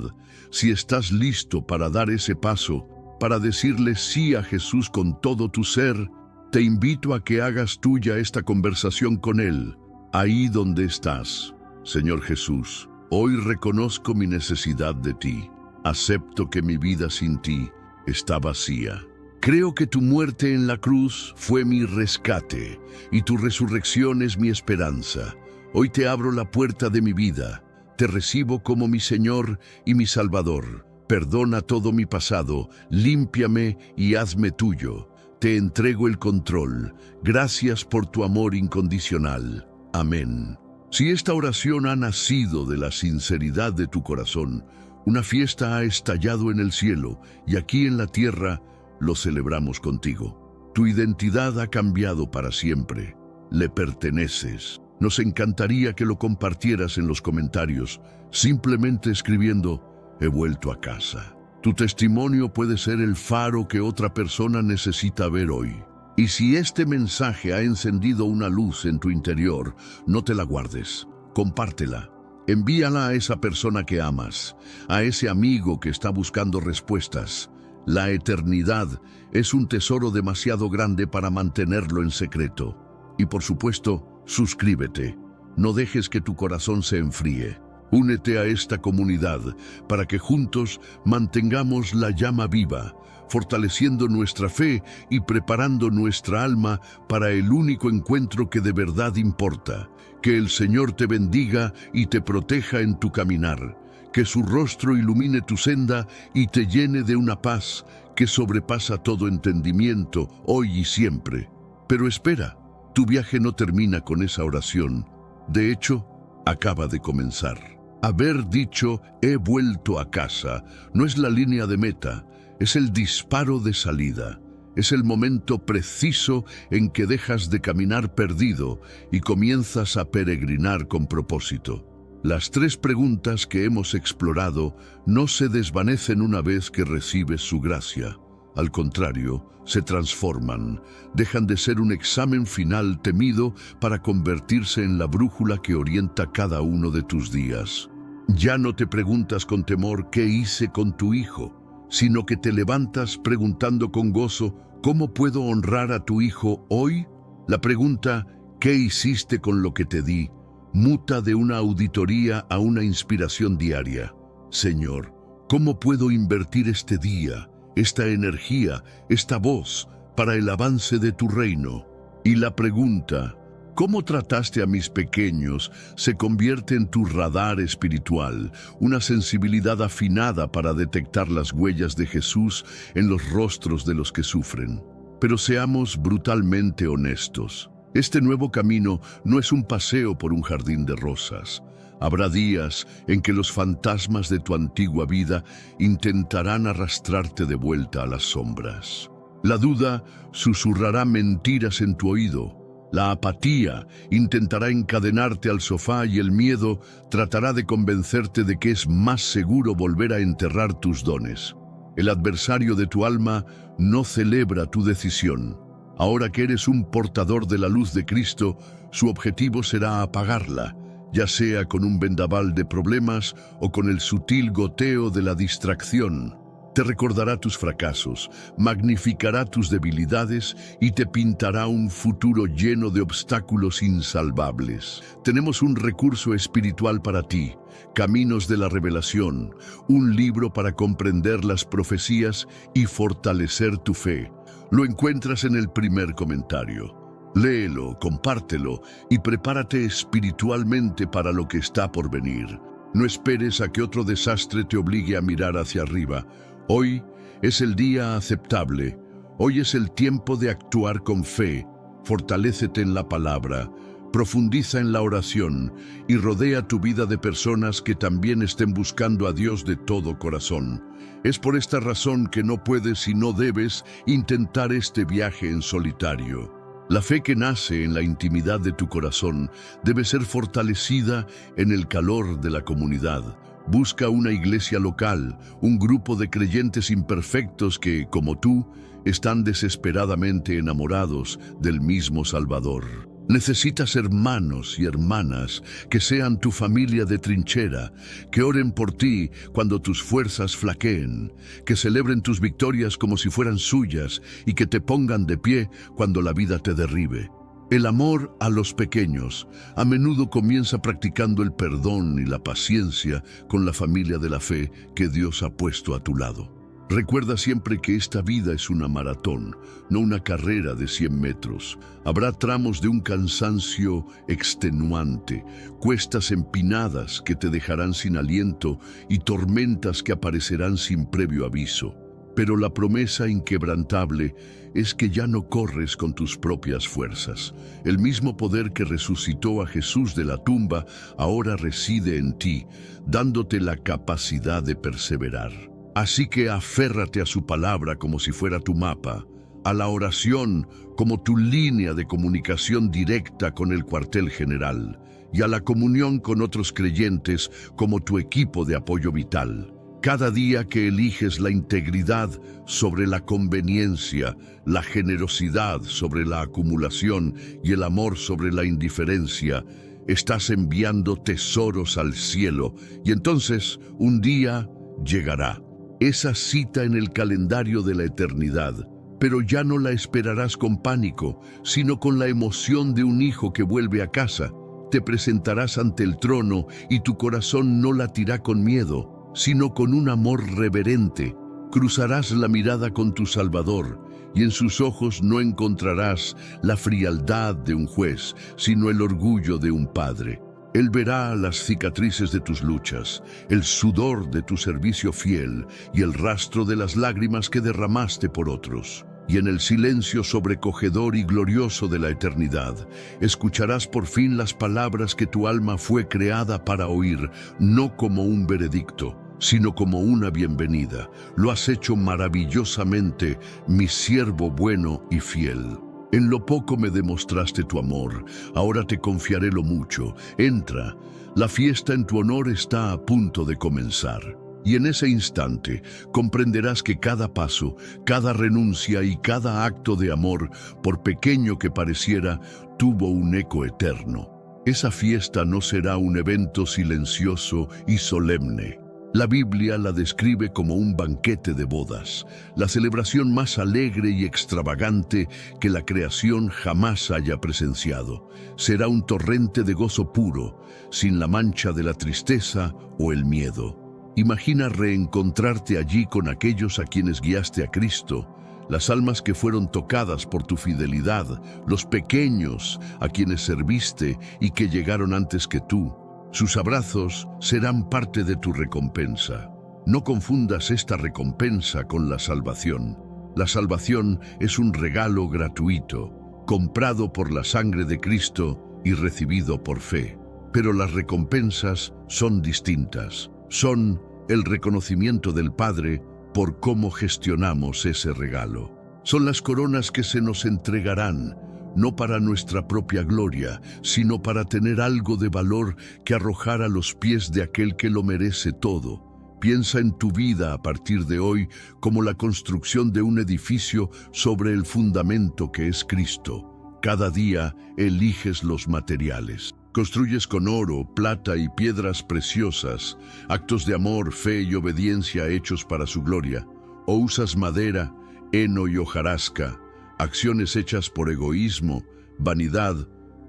Si estás listo para dar ese paso, para decirle sí a Jesús con todo tu ser, te invito a que hagas tuya esta conversación con Él, ahí donde estás. Señor Jesús, hoy reconozco mi necesidad de ti. Acepto que mi vida sin ti está vacía. Creo que tu muerte en la cruz fue mi rescate y tu resurrección es mi esperanza. Hoy te abro la puerta de mi vida. Te recibo como mi Señor y mi Salvador. Perdona todo mi pasado, límpiame y hazme tuyo. Te entrego el control. Gracias por tu amor incondicional. Amén. Si esta oración ha nacido de la sinceridad de tu corazón, una fiesta ha estallado en el cielo y aquí en la tierra lo celebramos contigo. Tu identidad ha cambiado para siempre. Le perteneces. Nos encantaría que lo compartieras en los comentarios, simplemente escribiendo, he vuelto a casa. Tu testimonio puede ser el faro que otra persona necesita ver hoy. Y si este mensaje ha encendido una luz en tu interior, no te la guardes. Compártela. Envíala a esa persona que amas, a ese amigo que está buscando respuestas. La eternidad es un tesoro demasiado grande para mantenerlo en secreto. Y por supuesto, suscríbete. No dejes que tu corazón se enfríe. Únete a esta comunidad para que juntos mantengamos la llama viva, fortaleciendo nuestra fe y preparando nuestra alma para el único encuentro que de verdad importa. Que el Señor te bendiga y te proteja en tu caminar. Que su rostro ilumine tu senda y te llene de una paz que sobrepasa todo entendimiento, hoy y siempre. Pero espera, tu viaje no termina con esa oración. De hecho, acaba de comenzar. Haber dicho, he vuelto a casa, no es la línea de meta, es el disparo de salida. Es el momento preciso en que dejas de caminar perdido y comienzas a peregrinar con propósito. Las 3 preguntas que hemos explorado no se desvanecen una vez que recibes su gracia. Al contrario, se transforman, dejan de ser un examen final temido para convertirse en la brújula que orienta cada uno de tus días. Ya no te preguntas con temor qué hice con tu hijo, sino que te levantas preguntando con gozo ¿cómo puedo honrar a tu hijo hoy? La pregunta ¿qué hiciste con lo que te di? Muta de una auditoría a una inspiración diaria. Señor, ¿cómo puedo invertir este día, esta energía, esta voz para el avance de tu reino? Y la pregunta ¿cómo trataste a mis pequeños? Se convierte en tu radar espiritual, una sensibilidad afinada para detectar las huellas de Jesús en los rostros de los que sufren. Pero seamos brutalmente honestos. Este nuevo camino no es un paseo por un jardín de rosas. Habrá días en que los fantasmas de tu antigua vida intentarán arrastrarte de vuelta a las sombras. La duda susurrará mentiras en tu oído. La apatía intentará encadenarte al sofá y el miedo tratará de convencerte de que es más seguro volver a enterrar tus dones. El adversario de tu alma no celebra tu decisión. Ahora que eres un portador de la luz de Cristo, su objetivo será apagarla, ya sea con un vendaval de problemas o con el sutil goteo de la distracción. Te recordará tus fracasos, magnificará tus debilidades y te pintará un futuro lleno de obstáculos insalvables. Tenemos un recurso espiritual para ti, Caminos de la Revelación, un libro para comprender las profecías y fortalecer tu fe. Lo encuentras en el primer comentario. Léelo, compártelo y prepárate espiritualmente para lo que está por venir. No esperes a que otro desastre te obligue a mirar hacia arriba. Hoy es el día aceptable. Hoy es el tiempo de actuar con fe. Fortalécete en la palabra, profundiza en la oración y rodea tu vida de personas que también estén buscando a Dios de todo corazón. Es por esta razón que no puedes y no debes intentar este viaje en solitario. La fe que nace en la intimidad de tu corazón debe ser fortalecida en el calor de la comunidad. Busca una iglesia local, un grupo de creyentes imperfectos que, como tú, están desesperadamente enamorados del mismo Salvador. Necesitas hermanos y hermanas que sean tu familia de trinchera, que oren por ti cuando tus fuerzas flaqueen, que celebren tus victorias como si fueran suyas y que te pongan de pie cuando la vida te derribe. El amor a los pequeños a menudo comienza practicando el perdón y la paciencia con la familia de la fe que Dios ha puesto a tu lado. Recuerda siempre que esta vida es una maratón, no una carrera de 100 metros. Habrá tramos de un cansancio extenuante, cuestas empinadas que te dejarán sin aliento y tormentas que aparecerán sin previo aviso. Pero la promesa inquebrantable es que ya no corres con tus propias fuerzas. El mismo poder que resucitó a Jesús de la tumba ahora reside en ti, dándote la capacidad de perseverar. Así que aférrate a su palabra como si fuera tu mapa, a la oración como tu línea de comunicación directa con el cuartel general y a la comunión con otros creyentes como tu equipo de apoyo vital. Cada día que eliges la integridad sobre la conveniencia, la generosidad sobre la acumulación y el amor sobre la indiferencia, estás enviando tesoros al cielo y entonces un día llegará esa cita en el calendario de la eternidad, pero ya no la esperarás con pánico, sino con la emoción de un hijo que vuelve a casa. Te presentarás ante el trono y tu corazón no latirá con miedo, sino con un amor reverente. Cruzarás la mirada con tu Salvador y en sus ojos no encontrarás la frialdad de un juez, sino el orgullo de un padre. Él verá las cicatrices de tus luchas, el sudor de tu servicio fiel y el rastro de las lágrimas que derramaste por otros. Y en el silencio sobrecogedor y glorioso de la eternidad, escucharás por fin las palabras que tu alma fue creada para oír, no como un veredicto, sino como una bienvenida. Lo has hecho maravillosamente, mi siervo bueno y fiel. En lo poco me demostraste tu amor, ahora te confiaré lo mucho. Entra, la fiesta en tu honor está a punto de comenzar. Y en ese instante comprenderás que cada paso, cada renuncia y cada acto de amor, por pequeño que pareciera, tuvo un eco eterno. Esa fiesta no será un evento silencioso y solemne. La Biblia la describe como un banquete de bodas, la celebración más alegre y extravagante que la creación jamás haya presenciado. Será un torrente de gozo puro, sin la mancha de la tristeza o el miedo. Imagina reencontrarte allí con aquellos a quienes guiaste a Cristo, las almas que fueron tocadas por tu fidelidad, los pequeños a quienes serviste y que llegaron antes que tú. Sus abrazos serán parte de tu recompensa. No confundas esta recompensa con la salvación. La salvación es un regalo gratuito, comprado por la sangre de Cristo y recibido por fe. Pero las recompensas son distintas. Son el reconocimiento del Padre por cómo gestionamos ese regalo. Son las coronas que se nos entregarán, no para nuestra propia gloria, sino para tener algo de valor que arrojar a los pies de aquel que lo merece todo. Piensa en tu vida a partir de hoy como la construcción de un edificio sobre el fundamento que es Cristo. Cada día eliges los materiales. Construyes con oro, plata y piedras preciosas, actos de amor, fe y obediencia hechos para su gloria. O usas madera, heno y hojarasca, acciones hechas por egoísmo, vanidad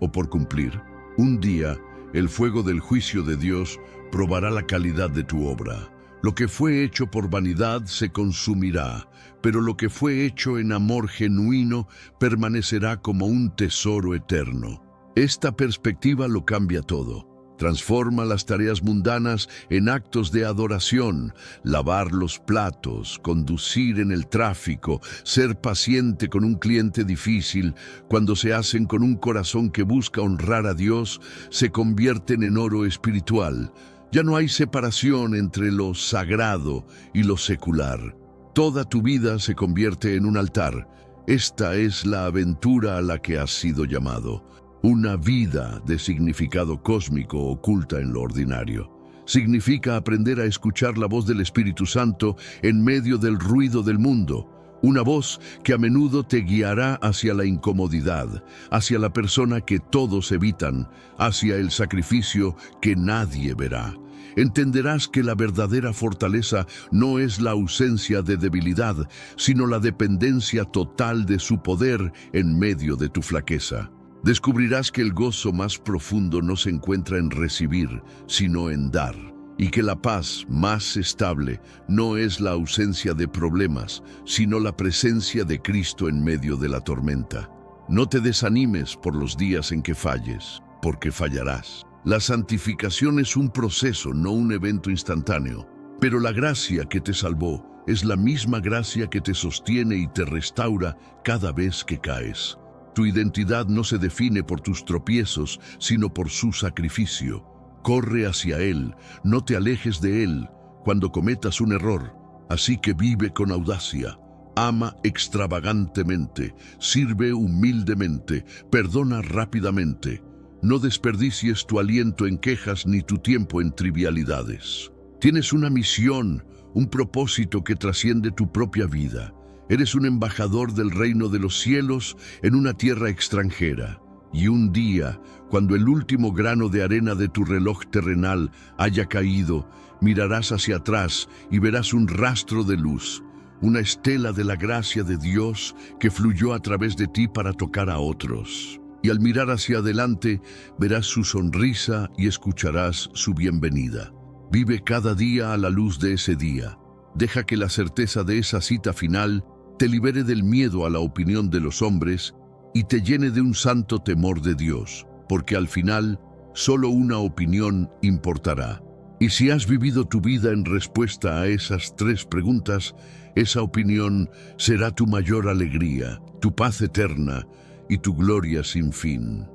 o por cumplir. Un día, el fuego del juicio de Dios probará la calidad de tu obra. Lo que fue hecho por vanidad se consumirá, pero lo que fue hecho en amor genuino permanecerá como un tesoro eterno. Esta perspectiva lo cambia todo. Transforma las tareas mundanas en actos de adoración, lavar los platos, conducir en el tráfico, ser paciente con un cliente difícil, cuando se hacen con un corazón que busca honrar a Dios, se convierten en oro espiritual. Ya no hay separación entre lo sagrado y lo secular. Toda tu vida se convierte en un altar. Esta es la aventura a la que has sido llamado. Una vida de significado cósmico oculta en lo ordinario. Significa aprender a escuchar la voz del Espíritu Santo en medio del ruido del mundo. Una voz que a menudo te guiará hacia la incomodidad, hacia la persona que todos evitan, hacia el sacrificio que nadie verá. Entenderás que la verdadera fortaleza no es la ausencia de debilidad, sino la dependencia total de su poder en medio de tu flaqueza. Descubrirás que el gozo más profundo no se encuentra en recibir, sino en dar, y que la paz más estable no es la ausencia de problemas, sino la presencia de Cristo en medio de la tormenta. No te desanimes por los días en que falles, porque fallarás. La santificación es un proceso, no un evento instantáneo, pero la gracia que te salvó es la misma gracia que te sostiene y te restaura cada vez que caes. Tu identidad no se define por tus tropiezos, sino por su sacrificio. Corre hacia Él, no te alejes de Él cuando cometas un error. Así que vive con audacia, ama extravagantemente, sirve humildemente, perdona rápidamente. No desperdicies tu aliento en quejas ni tu tiempo en trivialidades. Tienes una misión, un propósito que trasciende tu propia vida. Eres un embajador del reino de los cielos en una tierra extranjera. Y un día, cuando el último grano de arena de tu reloj terrenal haya caído, mirarás hacia atrás y verás un rastro de luz, una estela de la gracia de Dios que fluyó a través de ti para tocar a otros. Y al mirar hacia adelante, verás su sonrisa y escucharás su bienvenida. Vive cada día a la luz de ese día. Deja que la certeza de esa cita final te libere del miedo a la opinión de los hombres y te llene de un santo temor de Dios, porque al final solo una opinión importará. Y si has vivido tu vida en respuesta a esas 3 preguntas, esa opinión será tu mayor alegría, tu paz eterna y tu gloria sin fin.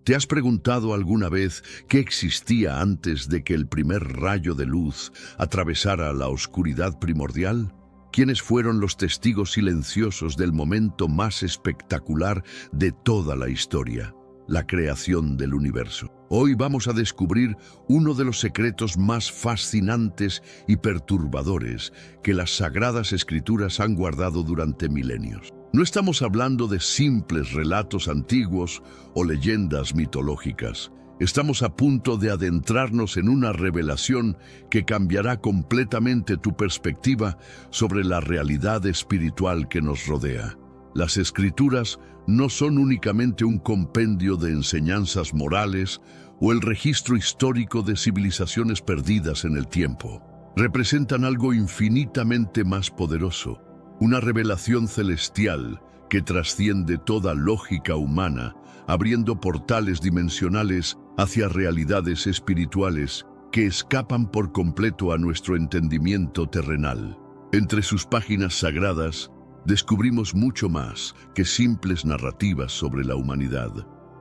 ¿Te has preguntado alguna vez qué existía antes de que el primer rayo de luz atravesara la oscuridad primordial? ¿Quiénes fueron los testigos silenciosos del momento más espectacular de toda la historia? La creación del universo. Hoy vamos a descubrir uno de los secretos más fascinantes y perturbadores que las Sagradas Escrituras han guardado durante milenios. No estamos hablando de simples relatos antiguos o leyendas mitológicas. Estamos a punto de adentrarnos en una revelación que cambiará completamente tu perspectiva sobre la realidad espiritual que nos rodea. Las Escrituras no son únicamente un compendio de enseñanzas morales o el registro histórico de civilizaciones perdidas en el tiempo. Representan algo infinitamente más poderoso, una revelación celestial que trasciende toda lógica humana, abriendo portales dimensionales hacia realidades espirituales que escapan por completo a nuestro entendimiento terrenal. Entre sus páginas sagradas, descubrimos mucho más que simples narrativas sobre la humanidad.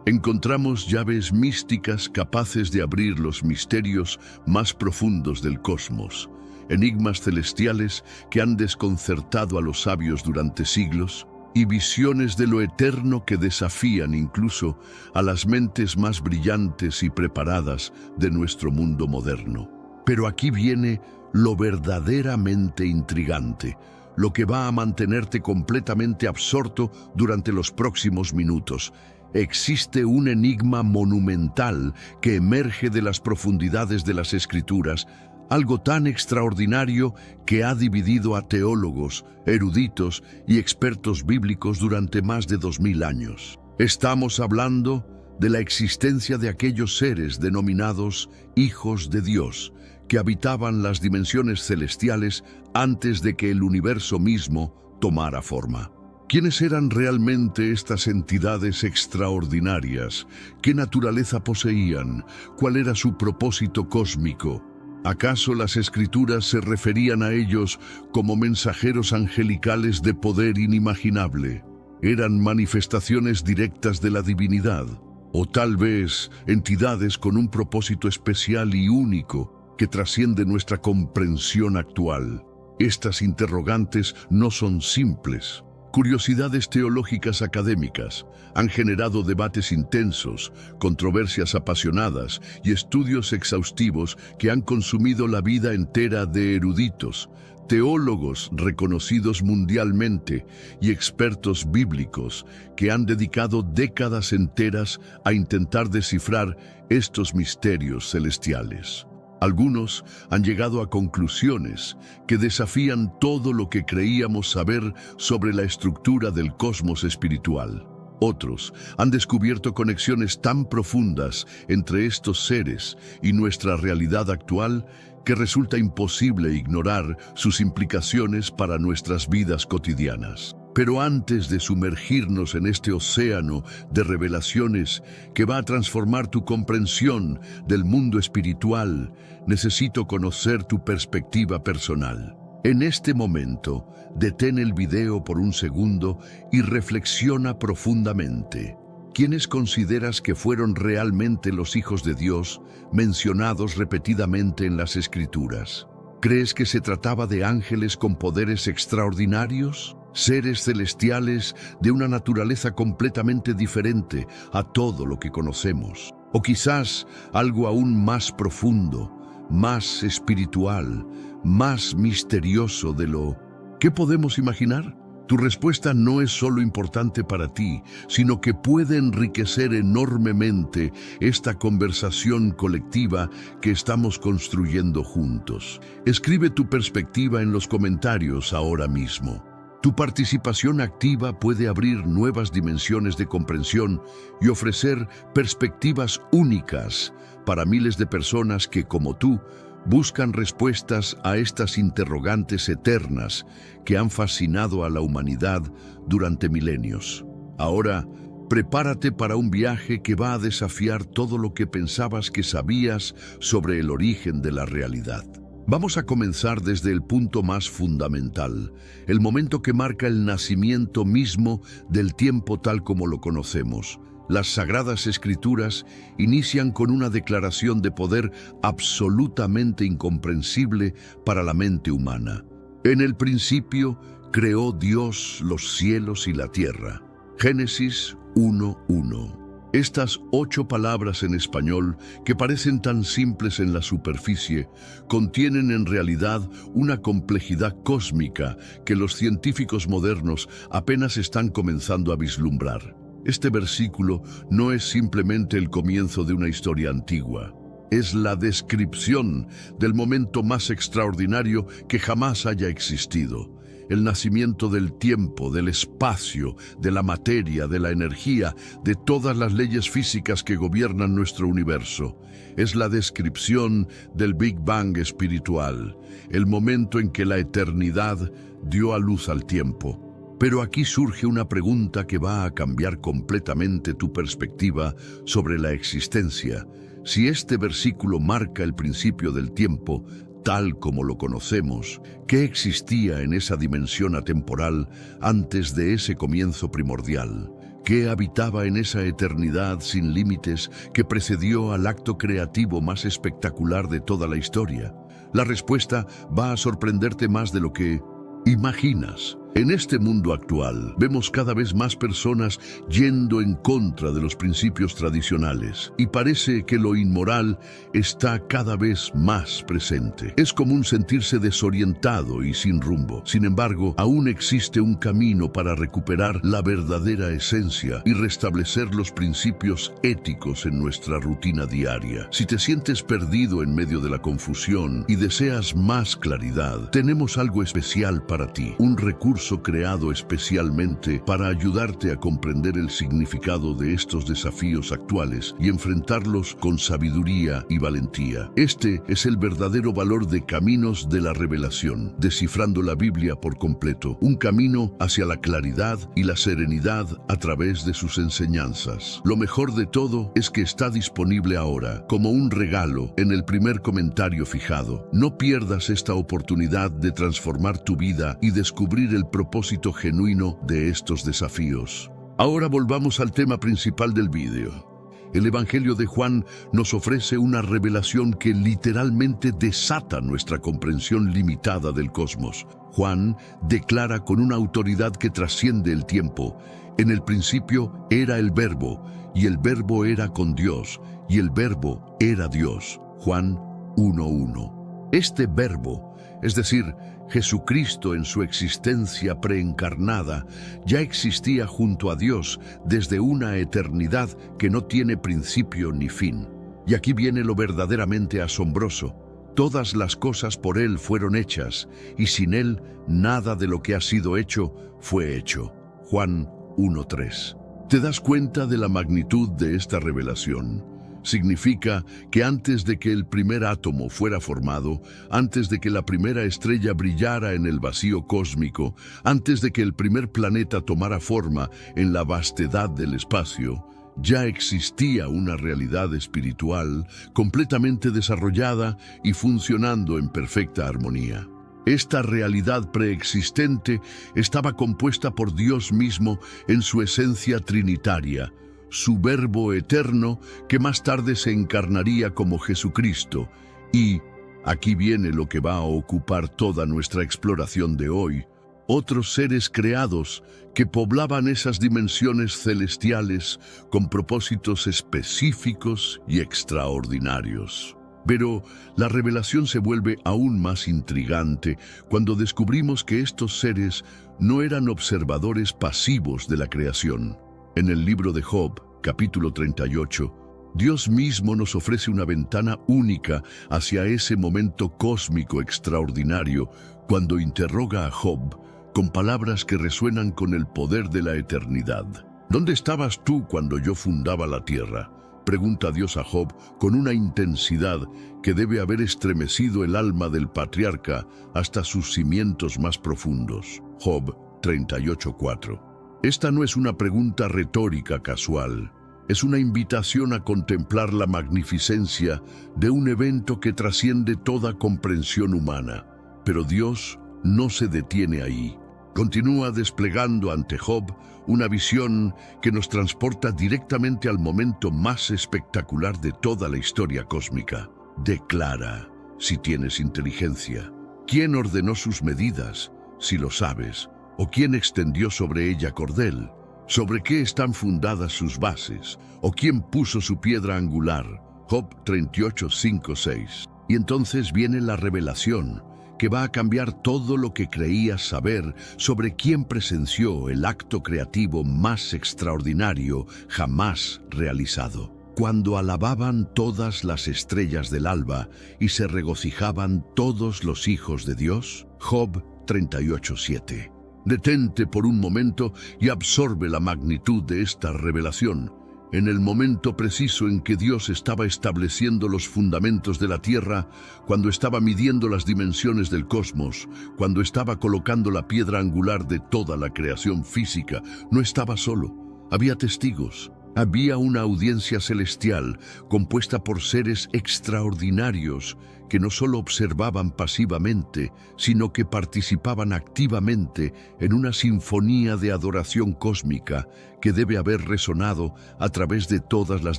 Encontramos llaves místicas capaces de abrir los misterios más profundos del cosmos, enigmas celestiales que han desconcertado a los sabios durante siglos, y visiones de lo eterno que desafían incluso a las mentes más brillantes y preparadas de nuestro mundo moderno. Pero aquí viene lo verdaderamente intrigante, lo que va a mantenerte completamente absorto durante los próximos minutos. Existe un enigma monumental que emerge de las profundidades de las Escrituras, algo tan extraordinario que ha dividido a teólogos, eruditos y expertos bíblicos durante más de 2000 años. Estamos hablando de la existencia de aquellos seres denominados hijos de Dios, que habitaban las dimensiones celestiales antes de que el universo mismo tomara forma. ¿Quiénes eran realmente estas entidades extraordinarias? ¿Qué naturaleza poseían? ¿Cuál era su propósito cósmico? ¿Acaso las Escrituras se referían a ellos como mensajeros angelicales de poder inimaginable? ¿Eran manifestaciones directas de la divinidad? ¿O tal vez entidades con un propósito especial y único que trasciende nuestra comprensión actual? Estas interrogantes no son simples. Curiosidades teológicas académicas han generado debates intensos, controversias apasionadas y estudios exhaustivos que han consumido la vida entera de eruditos, teólogos reconocidos mundialmente y expertos bíblicos que han dedicado décadas enteras a intentar descifrar estos misterios celestiales. Algunos han llegado a conclusiones que desafían todo lo que creíamos saber sobre la estructura del cosmos espiritual. Otros han descubierto conexiones tan profundas entre estos seres y nuestra realidad actual que resulta imposible ignorar sus implicaciones para nuestras vidas cotidianas. Pero antes de sumergirnos en este océano de revelaciones que va a transformar tu comprensión del mundo espiritual, necesito conocer tu perspectiva personal. En este momento, detén el video por un segundo y reflexiona profundamente. ¿Quiénes consideras que fueron realmente los hijos de Dios mencionados repetidamente en las Escrituras? ¿Crees que se trataba de ángeles con poderes extraordinarios? ¿Seres celestiales de una naturaleza completamente diferente a todo lo que conocemos? ¿O quizás algo aún más profundo, más espiritual, más misterioso de lo que podemos imaginar? Tu respuesta no es solo importante para ti, sino que puede enriquecer enormemente esta conversación colectiva que estamos construyendo juntos. Escribe tu perspectiva en los comentarios ahora mismo. Tu participación activa puede abrir nuevas dimensiones de comprensión y ofrecer perspectivas únicas para miles de personas que, como tú, buscan respuestas a estas interrogantes eternas que han fascinado a la humanidad durante milenios. Ahora, prepárate para un viaje que va a desafiar todo lo que pensabas que sabías sobre el origen de la realidad. Vamos a comenzar desde el punto más fundamental, el momento que marca el nacimiento mismo del tiempo tal como lo conocemos, Las Sagradas Escrituras inician con una declaración de poder absolutamente incomprensible para la mente humana. En el principio creó Dios los cielos y la tierra. Génesis 1:1. Estas 8 palabras en español, que parecen tan simples en la superficie, contienen en realidad una complejidad cósmica que los científicos modernos apenas están comenzando a vislumbrar. Este versículo no es simplemente el comienzo de una historia antigua. Es la descripción del momento más extraordinario que jamás haya existido. El nacimiento del tiempo, del espacio, de la materia, de la energía, de todas las leyes físicas que gobiernan nuestro universo. Es la descripción del Big Bang espiritual, el momento en que la eternidad dio a luz al tiempo. Pero aquí surge una pregunta que va a cambiar completamente tu perspectiva sobre la existencia. Si este versículo marca el principio del tiempo, tal como lo conocemos, ¿qué existía en esa dimensión atemporal antes de ese comienzo primordial? ¿Qué habitaba en esa eternidad sin límites que precedió al acto creativo más espectacular de toda la historia? La respuesta va a sorprenderte más de lo que imaginas. En este mundo actual, vemos cada vez más personas yendo en contra de los principios tradicionales y parece que lo inmoral está cada vez más presente. Es común sentirse desorientado y sin rumbo. Sin embargo, aún existe un camino para recuperar la verdadera esencia y restablecer los principios éticos en nuestra rutina diaria. Si te sientes perdido en medio de la confusión y deseas más claridad, tenemos algo especial para ti, un recurso creado especialmente para ayudarte a comprender el significado de estos desafíos actuales y enfrentarlos con sabiduría y valentía. Este es el verdadero valor de Caminos de la Revelación, descifrando la Biblia por completo, un camino hacia la claridad y la serenidad a través de sus enseñanzas. Lo mejor de todo es que está disponible ahora, como un regalo, en el primer comentario fijado. No pierdas esta oportunidad de transformar tu vida y descubrir el propósito genuino de estos desafíos. Ahora volvamos al tema principal del vídeo. El Evangelio de Juan nos ofrece una revelación que literalmente desata nuestra comprensión limitada del cosmos. Juan declara con una autoridad que trasciende el tiempo: en el principio era el Verbo, y el Verbo era con Dios, y el Verbo era Dios. Juan 1:1. Este Verbo, es decir, Jesucristo en su existencia preencarnada, ya existía junto a Dios desde una eternidad que no tiene principio ni fin. Y aquí viene lo verdaderamente asombroso. Todas las cosas por Él fueron hechas, y sin Él nada de lo que ha sido hecho fue hecho. Juan 1:3. ¿Te das cuenta de la magnitud de esta revelación? Significa que antes de que el primer átomo fuera formado, antes de que la primera estrella brillara en el vacío cósmico, antes de que el primer planeta tomara forma en la vastedad del espacio, ya existía una realidad espiritual completamente desarrollada y funcionando en perfecta armonía. Esta realidad preexistente estaba compuesta por Dios mismo en su esencia trinitaria, su Verbo eterno que más tarde se encarnaría como Jesucristo. Y aquí viene lo que va a ocupar toda nuestra exploración de hoy: otros seres creados que poblaban esas dimensiones celestiales con propósitos específicos y extraordinarios. Pero la revelación se vuelve aún más intrigante cuando descubrimos que estos seres no eran observadores pasivos de la creación. En el libro de Job, capítulo 38, Dios mismo nos ofrece una ventana única hacia ese momento cósmico extraordinario cuando interroga a Job con palabras que resuenan con el poder de la eternidad. ¿Dónde estabas tú cuando yo fundaba la tierra?, pregunta Dios a Job con una intensidad que debe haber estremecido el alma del patriarca hasta sus cimientos más profundos. Job 38:4. Esta no es una pregunta retórica casual, es una invitación a contemplar la magnificencia de un evento que trasciende toda comprensión humana. Pero Dios no se detiene ahí. Continúa desplegando ante Job una visión que nos transporta directamente al momento más espectacular de toda la historia cósmica. Declara, si tienes inteligencia, quién ordenó sus medidas, si lo sabes, o quién extendió sobre ella cordel, sobre qué están fundadas sus bases, o quién puso su piedra angular. Job 38, 5, 6. Y entonces viene la revelación, que va a cambiar todo lo que creías saber sobre quién presenció el acto creativo más extraordinario jamás realizado. Cuando alababan todas las estrellas del alba y se regocijaban todos los hijos de Dios. Job 38, 7. Detente por un momento y absorbe la magnitud de esta revelación. En el momento preciso en que Dios estaba estableciendo los fundamentos de la tierra, cuando estaba midiendo las dimensiones del cosmos, cuando estaba colocando la piedra angular de toda la creación física, no estaba solo. Había testigos. Había una audiencia celestial compuesta por seres extraordinarios que no solo observaban pasivamente, sino que participaban activamente en una sinfonía de adoración cósmica que debe haber resonado a través de todas las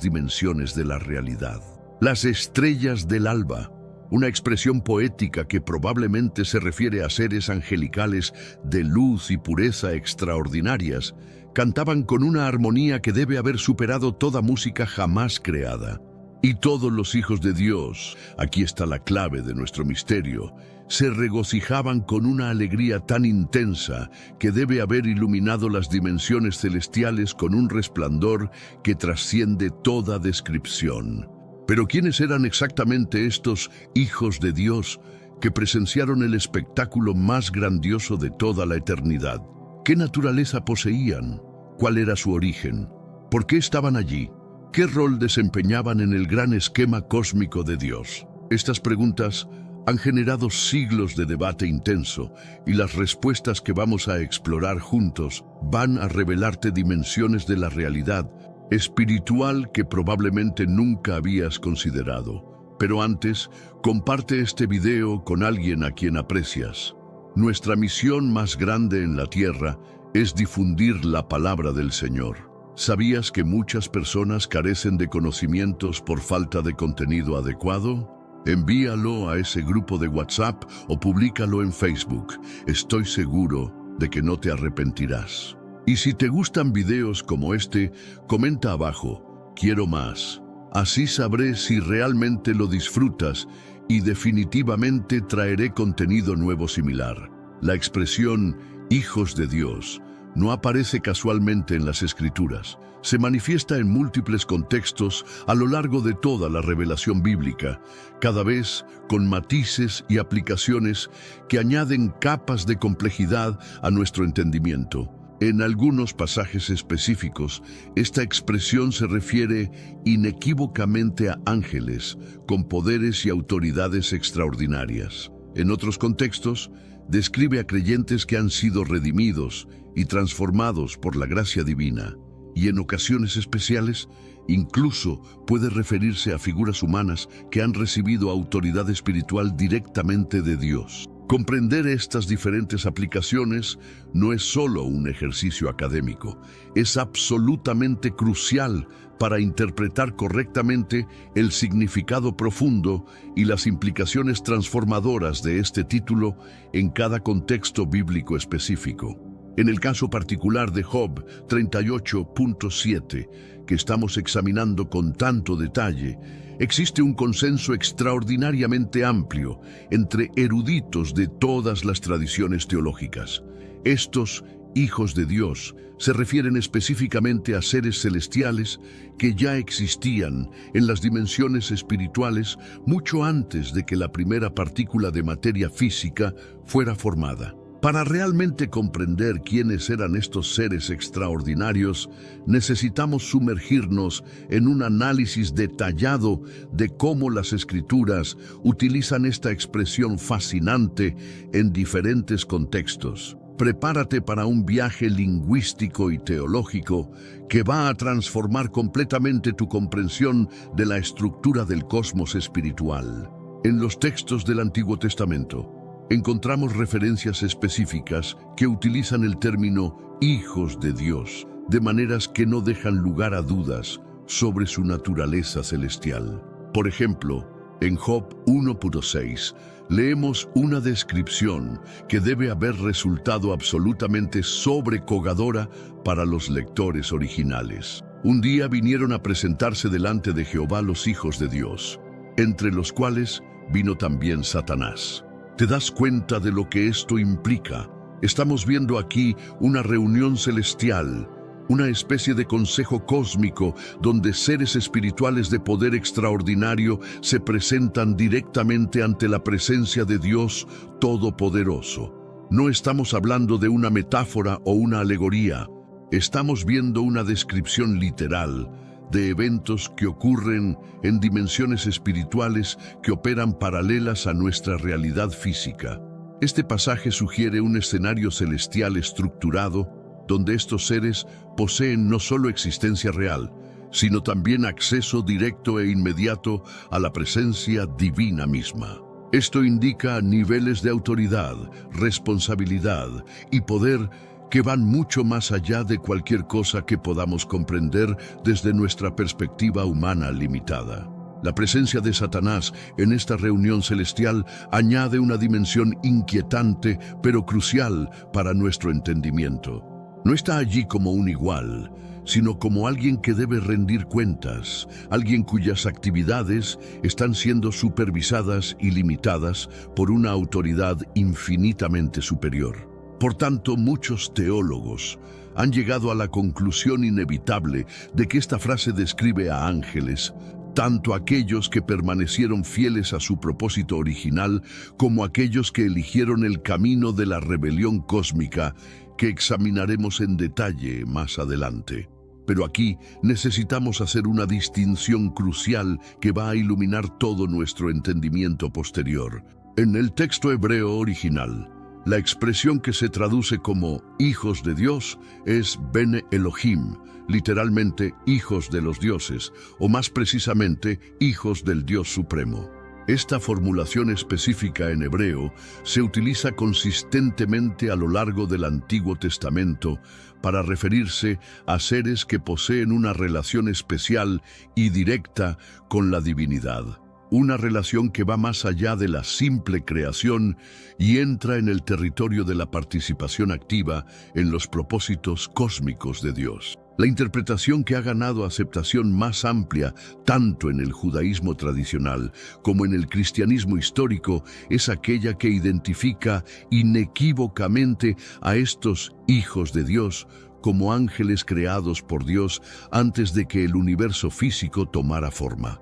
dimensiones de la realidad. Las estrellas del alba, una expresión poética que probablemente se refiere a seres angelicales de luz y pureza extraordinarias, cantaban con una armonía que debe haber superado toda música jamás creada. Y todos los hijos de Dios, aquí está la clave de nuestro misterio, se regocijaban con una alegría tan intensa que debe haber iluminado las dimensiones celestiales con un resplandor que trasciende toda descripción. Pero ¿quiénes eran exactamente estos hijos de Dios que presenciaron el espectáculo más grandioso de toda la eternidad? ¿Qué naturaleza poseían? ¿Cuál era su origen? ¿Por qué estaban allí? ¿Qué rol desempeñaban en el gran esquema cósmico de Dios? Estas preguntas han generado siglos de debate intenso y las respuestas que vamos a explorar juntos van a revelarte dimensiones de la realidad espiritual que probablemente nunca habías considerado. Pero antes, comparte este video con alguien a quien aprecias. Nuestra misión más grande en la tierra es difundir la palabra del Señor. ¿Sabías que muchas personas carecen de conocimientos por falta de contenido adecuado? Envíalo a ese grupo de WhatsApp o públicalo en Facebook. Estoy seguro de que no te arrepentirás. Y si te gustan videos como este, comenta abajo, quiero más. Así sabré si realmente lo disfrutas y definitivamente traeré contenido nuevo similar. La expresión hijos de Dios no aparece casualmente en las Escrituras. Se manifiesta en múltiples contextos a lo largo de toda la revelación bíblica, cada vez con matices y aplicaciones que añaden capas de complejidad a nuestro entendimiento. En algunos pasajes específicos, esta expresión se refiere inequívocamente a ángeles con poderes y autoridades extraordinarias. En otros contextos, describe a creyentes que han sido redimidos y transformados por la gracia divina, y en ocasiones especiales, incluso puede referirse a figuras humanas que han recibido autoridad espiritual directamente de Dios. Comprender estas diferentes aplicaciones no es solo un ejercicio académico, es absolutamente crucial para interpretar correctamente el significado profundo y las implicaciones transformadoras de este título en cada contexto bíblico específico. En el caso particular de Job 38.7, que estamos examinando con tanto detalle, existe un consenso extraordinariamente amplio entre eruditos de todas las tradiciones teológicas. Estos hijos de Dios se refieren específicamente a seres celestiales que ya existían en las dimensiones espirituales mucho antes de que la primera partícula de materia física fuera formada. Para realmente comprender quiénes eran estos seres extraordinarios, necesitamos sumergirnos en un análisis detallado de cómo las Escrituras utilizan esta expresión fascinante en diferentes contextos. Prepárate para un viaje lingüístico y teológico que va a transformar completamente tu comprensión de la estructura del cosmos espiritual. En los textos del Antiguo Testamento, encontramos referencias específicas que utilizan el término hijos de Dios, de maneras que no dejan lugar a dudas sobre su naturaleza celestial. Por ejemplo, en Job 1.6 leemos una descripción que debe haber resultado absolutamente sobrecogedora para los lectores originales. Un día vinieron a presentarse delante de Jehová los hijos de Dios, entre los cuales vino también Satanás. ¿Te das cuenta de lo que esto implica? Estamos viendo aquí una reunión celestial, una especie de consejo cósmico donde seres espirituales de poder extraordinario se presentan directamente ante la presencia de Dios Todopoderoso. No estamos hablando de una metáfora o una alegoría. Estamos viendo una descripción literal de eventos que ocurren en dimensiones espirituales que operan paralelas a nuestra realidad física. Este pasaje sugiere un escenario celestial estructurado donde estos seres poseen no solo existencia real, sino también acceso directo e inmediato a la presencia divina misma. Esto indica niveles de autoridad, responsabilidad y poder que van mucho más allá de cualquier cosa que podamos comprender desde nuestra perspectiva humana limitada. La presencia de Satanás en esta reunión celestial añade una dimensión inquietante pero crucial para nuestro entendimiento. No está allí como un igual, sino como alguien que debe rendir cuentas, alguien cuyas actividades están siendo supervisadas y limitadas por una autoridad infinitamente superior. Por tanto, muchos teólogos han llegado a la conclusión inevitable de que esta frase describe a ángeles, tanto aquellos que permanecieron fieles a su propósito original como aquellos que eligieron el camino de la rebelión cósmica, que examinaremos en detalle más adelante. Pero aquí necesitamos hacer una distinción crucial que va a iluminar todo nuestro entendimiento posterior. En el texto hebreo original, la expresión que se traduce como hijos de Dios es Bene Elohim, literalmente hijos de los dioses, o más precisamente hijos del Dios Supremo. Esta formulación específica en hebreo se utiliza consistentemente a lo largo del Antiguo Testamento para referirse a seres que poseen una relación especial y directa con la divinidad. Una relación que va más allá de la simple creación y entra en el territorio de la participación activa en los propósitos cósmicos de Dios. La interpretación que ha ganado aceptación más amplia, tanto en el judaísmo tradicional como en el cristianismo histórico, es aquella que identifica inequívocamente a estos hijos de Dios como ángeles creados por Dios antes de que el universo físico tomara forma.